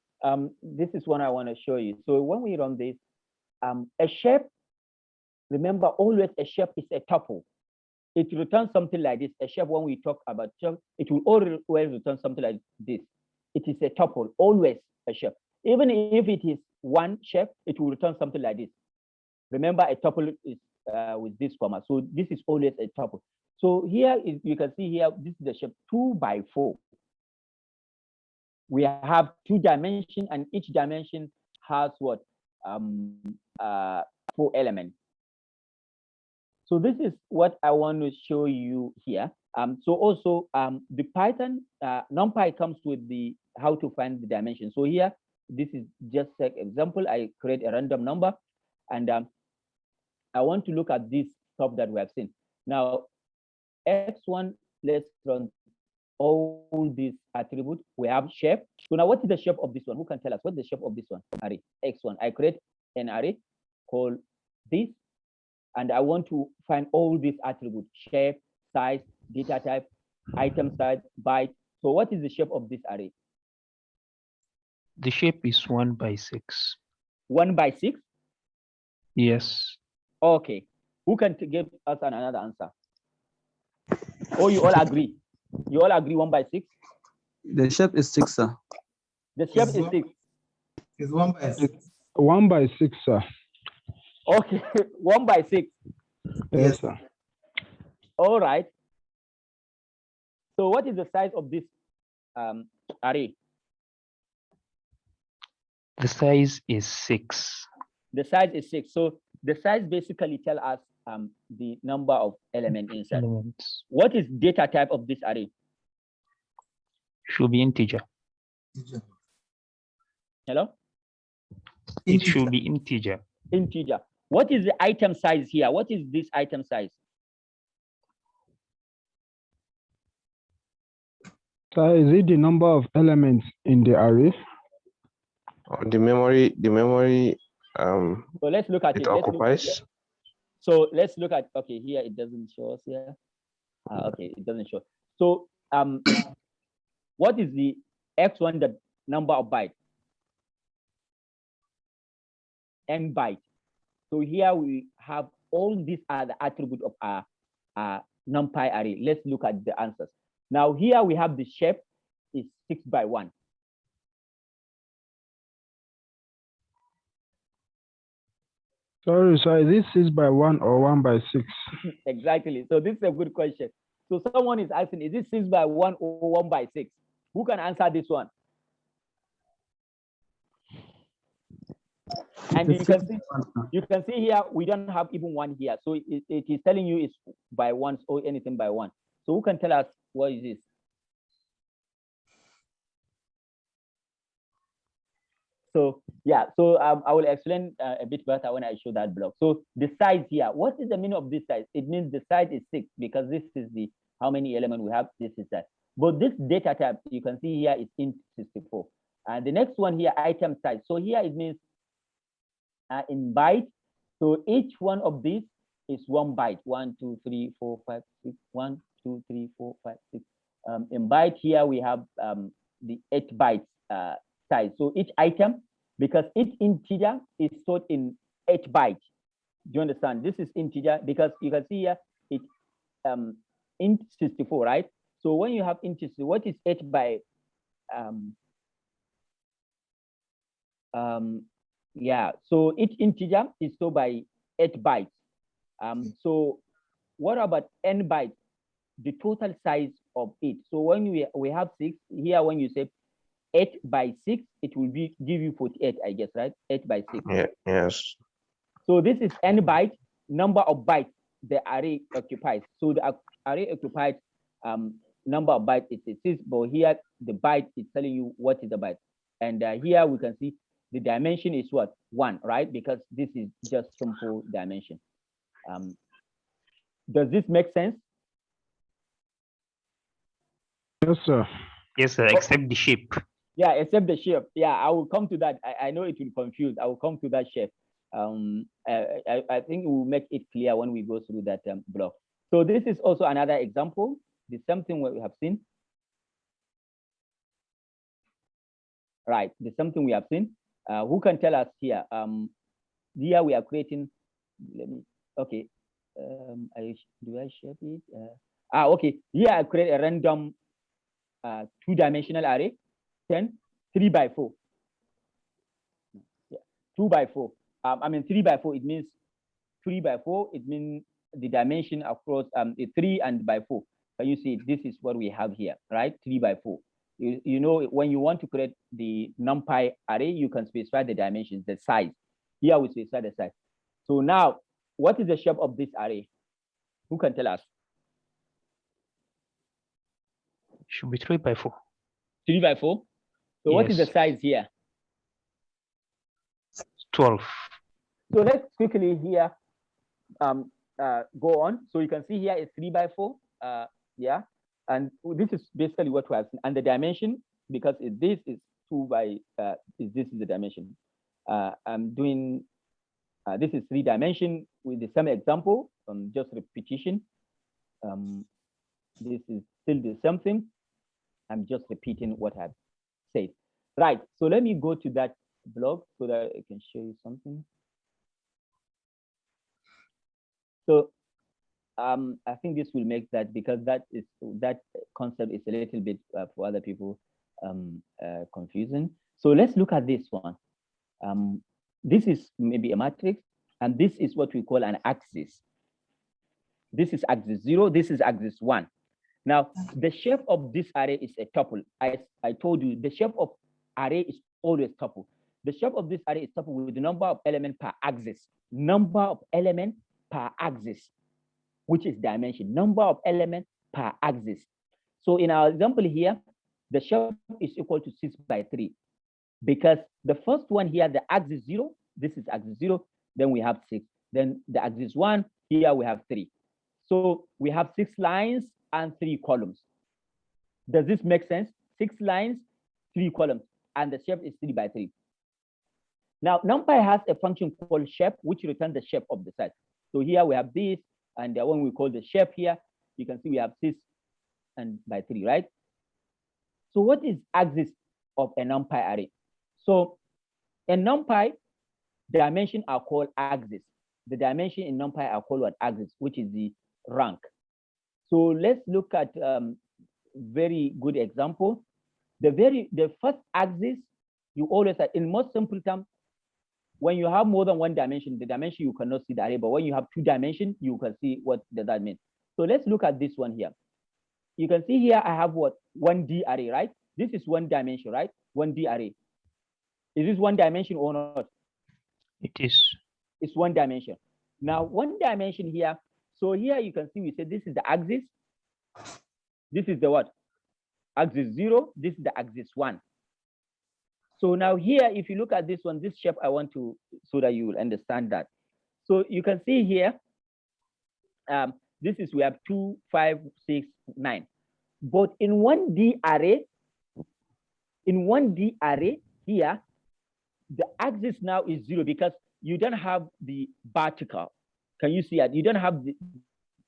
this is what I want to show you. So when we run this, a shape, remember always a shape is a tuple. It returns something like this. A shape, when we talk about shape, it will always return something like this. It is a tuple, always a shape. Even if it is one shape, it will return something like this. Remember, a tuple is with this comma. So this is always a tuple. So here is, you can see here, this is the shape 2 by 4. We have 2 dimensions, and each dimension has what? 4 elements. So this is what I want to show you here. So also the Python NumPy comes with the how to find the dimension. So here, this is just an example. I create a random number, and I want to look at this stuff that we have seen. Now, X1, let's run all these attributes. We have shape. So now, what is the shape of this one? Who can tell us what's the shape of this one? Array X1. I create an array called this, and I want to find all these attributes: shape, size, data type, item size, byte. So what is the shape of this array? The shape is 1 by 6. 1 by 6? Yes. Okay. Who can give us another answer? Oh, you all agree? You all agree 1 by 6? The shape is 6, sir. The shape is 6. It's 1 by 6. 1 by 6, sir. Okay, 1 by 6. Yes, sir. All right. So what is the size of this array? The size is 6. The size is 6. So the size basically tell us the number of elements inside. What is data type of this array? Should be integer. Hello? It should be integer. Integer. What is the item size here? What is this item size? So is it the number of elements in the array? Or the memory so let's look at it. Occupies. So let's look at, okay, here it doesn't show us here. Okay, it doesn't show. So What is the x1, the number of bytes? N bytes. So here we have all these are the attributes of our NumPy array. Let's look at the answers. Now here we have the shape is 6 by 1. Sorry, so is this 6 by 1 or 1 by 6? Exactly. So this is a good question. So someone is asking, is it 6 by 1 or 1 by 6? Who can answer this one? And you can see here, we don't have even 1 here. So it is telling you it's by 1 or anything by 1. So who can tell us what is this? So yeah, so I will explain a bit better when I show that block. So the size here, what is the meaning of this size? It means the size is 6 because this is the how many elements we have. This is that. But this data type you can see here is int 64. And the next one here, item size. So here it means in bytes. So each one of these is 1 byte. 1, 2, 3, 4, 5, 6. 1, 2, 3, 4, 5, 6. In byte here we have the 8 bytes size. So each item, because each integer is stored in 8 bytes. Do you understand? This is integer because you can see here it int 64, right? So when you have int 64, what is 8 by yeah, so each integer is stored by 8 bytes. So what about n bytes? The total size of it. So when we have 6 here, when you say 8 by 6, it will give you 48, I guess, right? 8 by 6. Yeah, yes. So this is n byte, number of bytes the array occupies. So the array occupies number of bytes it is, but here the byte is telling you what is the byte. And here we can see the dimension is what? 1, right? Because this is just simple dimension. Does this make sense? Yes, sir. Yes, sir, except the shape. Yeah, except the shape. Yeah, I will come to that. I know it will confuse. I will come to that shape. I think we will make it clear when we go through that block. So this is also another example. The same thing what we have seen. Right, the same thing we have seen. Who can tell us here? Here we are creating. Let me. Okay. Do I shape it? Okay. Here I create a random 2-dimensional array. 10, 3 by 4. Yeah, 2 by 4. I mean 3 by 4. It means 3 by 4. It means the dimension across 3 and by 4. Can you see? This is what we have here, right? 3 by 4. You know, when you want to create the NumPy array, you can specify the dimensions, the size. Here we specify the size. So now, what is the shape of this array? Who can tell us? Should be 3 by 4. 3 by 4. So what is the size here? 12. So let's quickly here go on. So you can see here is 3 by 4. Yeah. And this is basically what we have seen. And the dimension, because this is 2 by, this is the dimension. I'm doing, this is 3 dimension with the same example, just repetition. This is still the same thing. I'm just repeating what I've said. Right, so let me go to that blog so that I can show you something. So I think this will make that, because that concept is a little bit for other people confusing. So let's look at this one. This is maybe a matrix, and this is what we call an axis. This is axis 0, this is axis 1. Now, the shape of this array is a tuple. I told you, the shape of array is always tuple. The shape of this array is tuple with the number of elements per axis. Number of elements per axis, which is dimension. Number of elements per axis. So in our example here, the shape is equal to 6 by 3. Because the first one here, the axis 0, this is axis 0, then we have 6. Then the axis 1, here we have 3. So we have 6 lines and 3 columns. Does this make sense? 6 lines, 3 columns, and the shape is 3 by 3. Now, NumPy has a function called shape, which returns the shape of the set. So here we have this, and when we call the shape here, you can see we have 6 and by 3, right? So what is axis of a NumPy array? So a NumPy dimension are called axis. The dimension in NumPy are called what? Axis, which is the rank. So let's look at very good example. The first axis, you always have, in most simple terms, when you have more than one dimension, the dimension you cannot see the array, but when you have two dimensions, you can see what does that mean. So let's look at this one here. You can see here I have what? 1D array, right? This is one dimension, right? 1D array. Is this one dimension or not? It is. It's one dimension. Now, one dimension here. So here you can see we say this is the axis. This is the what? Axis 0. This is the axis 1. So now here, if you look at this one, this shape, I want to, so that you will understand that. So you can see here, this is, we have 2, 5, 6, 9. But in 1D array, here, the axis now is 0 because you don't have the vertical. Can you see it? You don't have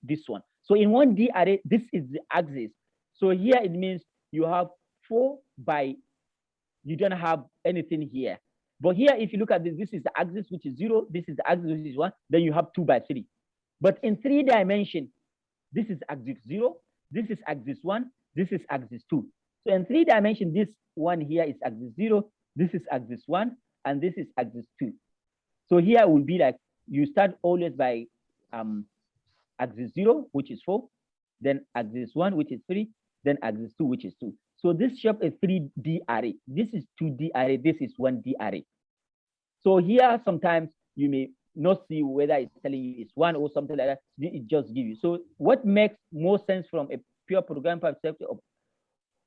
this one. So in 1D array, this is the axis. So here it means you have 4 by, you don't have anything here. But here, if you look at this, this is the axis, which is 0. This is the axis, which is 1. Then you have 2 by 3. But in 3 dimension, this is axis 0. This is axis 1. This is axis 2. So in 3 dimension, this one here is axis 0. This is axis 1. And this is axis 2. So here will be like, you start always by axis 0, which is 4. Then axis 1, which is 3. Then axis 2, which is 2. So this shape is 3D array. This is 2D array. This is 1D array. So here, sometimes you may not see whether it's telling you it's 1 or something like that. It just gives you. So what makes more sense from a pure program perspective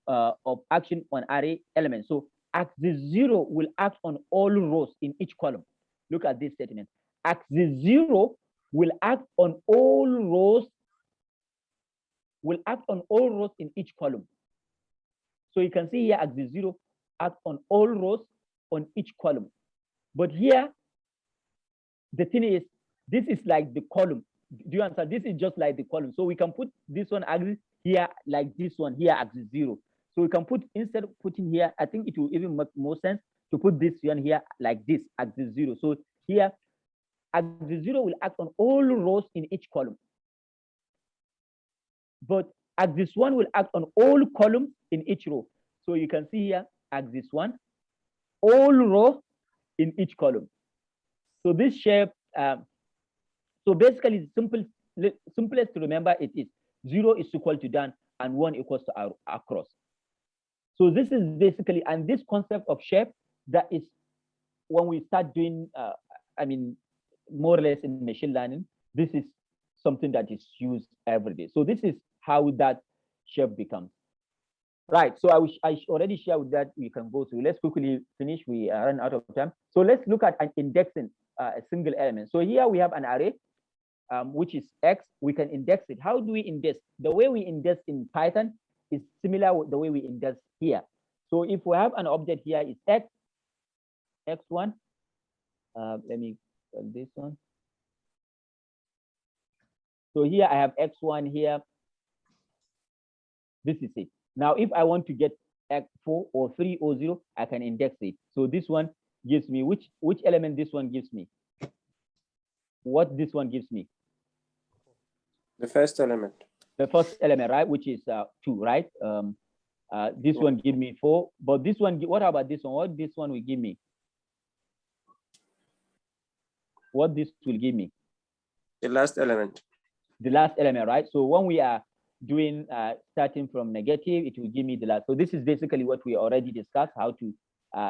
of action on array elements? So axis 0 will act on all rows in each column. Look at this statement. Axis 0 will act on all rows. Will act on all rows in each column. So you can see here axis 0 act on all rows on each column. But here, the thing is, this is like the column. Do you understand? This is just like the column. So we can put this one axis here like this one here, axis 0. So we can put, instead of putting here, I think it will even make more sense to put this one here like this, axis 0. So here, axis 0 will act on all rows in each column. But axis 1 will act on all columns in each row. So you can see here, axis 1, all rows in each column. So this shape, so basically simplest to remember it is 0 is equal to down and 1 equals to across. So this is basically, and this concept of shape, that is when we start doing, I mean, more or less in machine learning, this is something that is used every day. So this is how that shape becomes. Right, so I already shared that we can go through. Let's quickly finish, we run out of time. So let's look at an indexing a single element. So here we have an array, which is X, we can index it. How do we index? The way we index in Python is similar with the way we index here. So if we have an object here is X, X1, let me call this one. So here I have X1 here. This is it. Now, if I want to get X4 or 3 or 0, I can index it. So this one gives me, which element this one gives me? What this one gives me? The first element. The first element, right? Which is 2, right? This one give me 4, but this one, what about this one? What this one will give me? What this will give me? The last element. The last element, right? So when we are doing starting from negative, it will give me the last. So this is basically what we already discussed, how to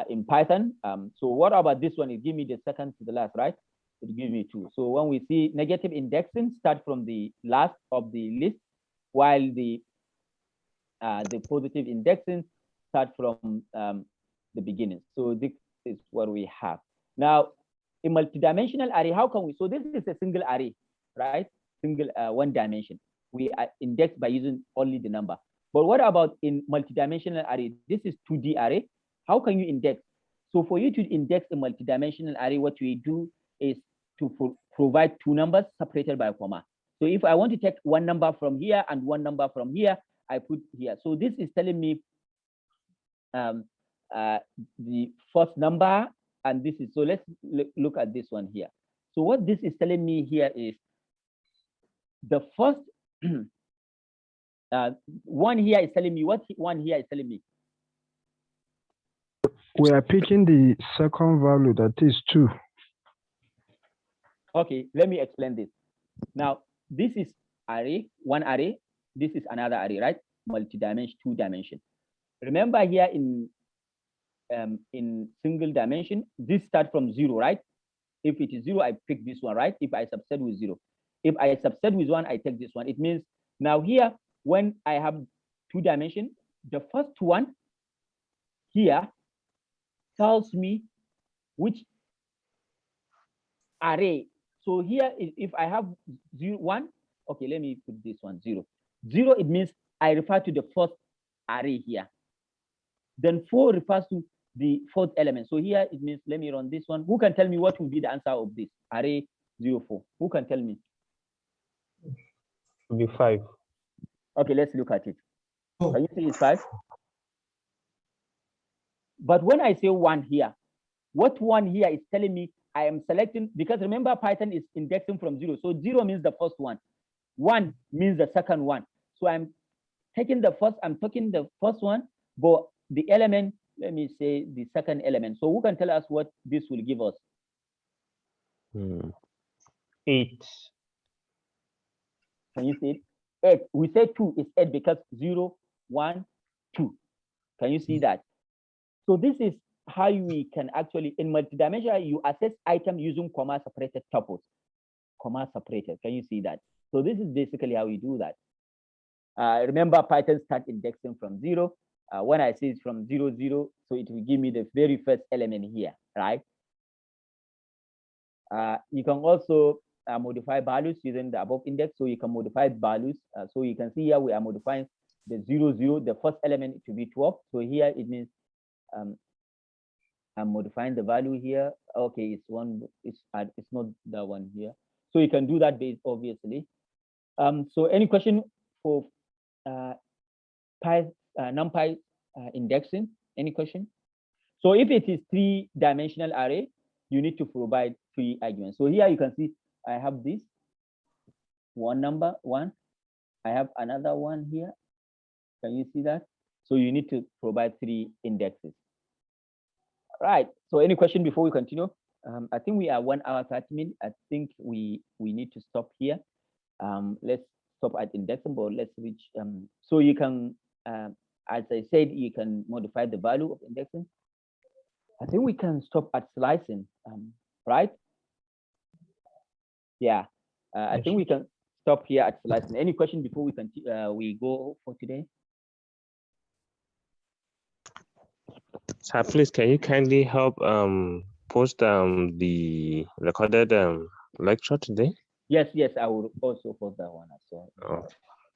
in Python. So what about this one? It give me the second to the last, right? It will give me 2. So when we see negative indexing, start from the last of the list, while the positive indexing start from the beginning. So this is what we have. Now, in multidimensional array, how can we? So this is a single array, right? Single one dimension. We are indexed by using only the number. But what about in multidimensional array? This is 2D array. How can you index? So for you to index a multidimensional array, what we do is to provide 2 numbers separated by a comma. So if I want to take one number from here and one number from here, I put here. So this is telling me the first number, and this is, so let's look at this one here. So what this is telling me here is the first one here is telling me, what one here is telling me? We are picking the second value, that is 2. Okay, let me explain this. Now, this is array, one array. This is another array, right? Multi-dimension, 2 dimension. Remember here in single dimension, this start from 0, right? If it is 0, I pick this one, right? If I subset with 0. If I subset with 1, I take this one. It means now here, when I have 2 dimension, the first one here tells me which array. So here, if I have 0, 1, okay, let me put this one 0. 0, it means I refer to the first array here. Then 4 refers to the fourth element. So here it means, let me run this one. Who can tell me what will be the answer of this array 0, 4? Who can tell me? It will be 5. Okay, let's look at it. Can you see it's 5? But when I say 1 here, what 1 here is telling me, I am selecting, because remember Python is indexing from 0. So 0 means the first one. 1 means the second one. So I'm taking the first one, but the element, let me say the second element. So who can tell us what this will give us? 8. Can you see it? 8. We say 2 is 8 because 0, 1, 2. Can you see that? So this is how we can actually, in multidimensional, you access item using comma separated tuples. Comma separated. Can you see that? So this is basically how we do that. Remember, Python start indexing from 0. When I say it's from 0, 0, so it will give me the very first element here, right? You can also modify values using the above index. So you can modify values. So you can see here we are modifying the 0, 0, the first element to be 12. So here it means I'm modifying the value here. Okay, it's one. It's not that one here. So you can do that based, obviously. So any question for NumPy indexing? Any question? So if it is 3-dimensional array, you need to provide 3 arguments. So here you can see I have this one number 1. I have another one here. Can you see that? So you need to provide 3 indexes. Right. So any question before we continue? I think we are 1 hour 30 minutes. I think we need to stop here. Let's stop at indexing, but let's reach. So you can, as I said, you can modify the value of indexing. I think we can stop at slicing, right? Yeah. I think we can stop here at slicing. Any question before we continue? We go for today. Sir, please, can you kindly help post the recorded lecture today? Yes, I will also post that one as well. Oh,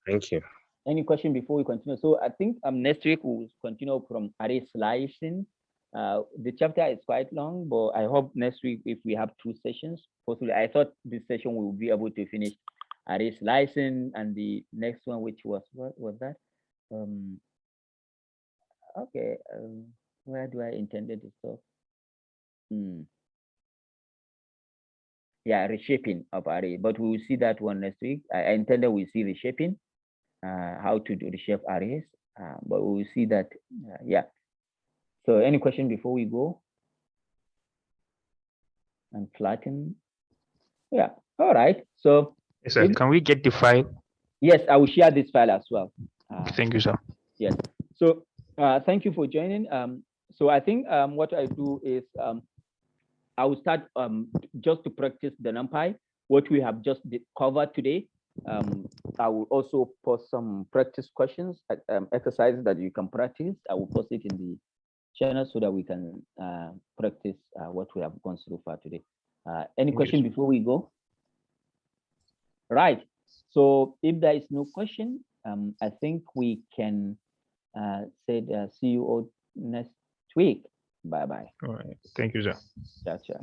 thank you. Any question before we continue? So I think next week we'll continue from array slicing. The chapter is quite long, but I hope next week if we have 2 sessions, possibly. I thought this session we will be able to finish array slicing, and the next one, which was, what was that? Okay, where do I intended to stop? Yeah, reshaping of array, but we will see that one next week. I intended we see reshaping, how to do reshape arrays, but we will see that. Yeah. So any question before we go? And flatten. Yeah. All right. So yes, sir. Can we get the file? Yes, I will share this file as well. Thank you, sir. Yes. So thank you for joining. So I think what I do is I will start just to practice the NumPy, what we have just covered today. I will also post some practice questions, exercises that you can practice. I will post it in the channel so that we can practice what we have gone through for today. Any question before we go? Right. So if there is no question, I think we can say see you all next week. Bye-bye. All right. Thank you, sir. Gotcha.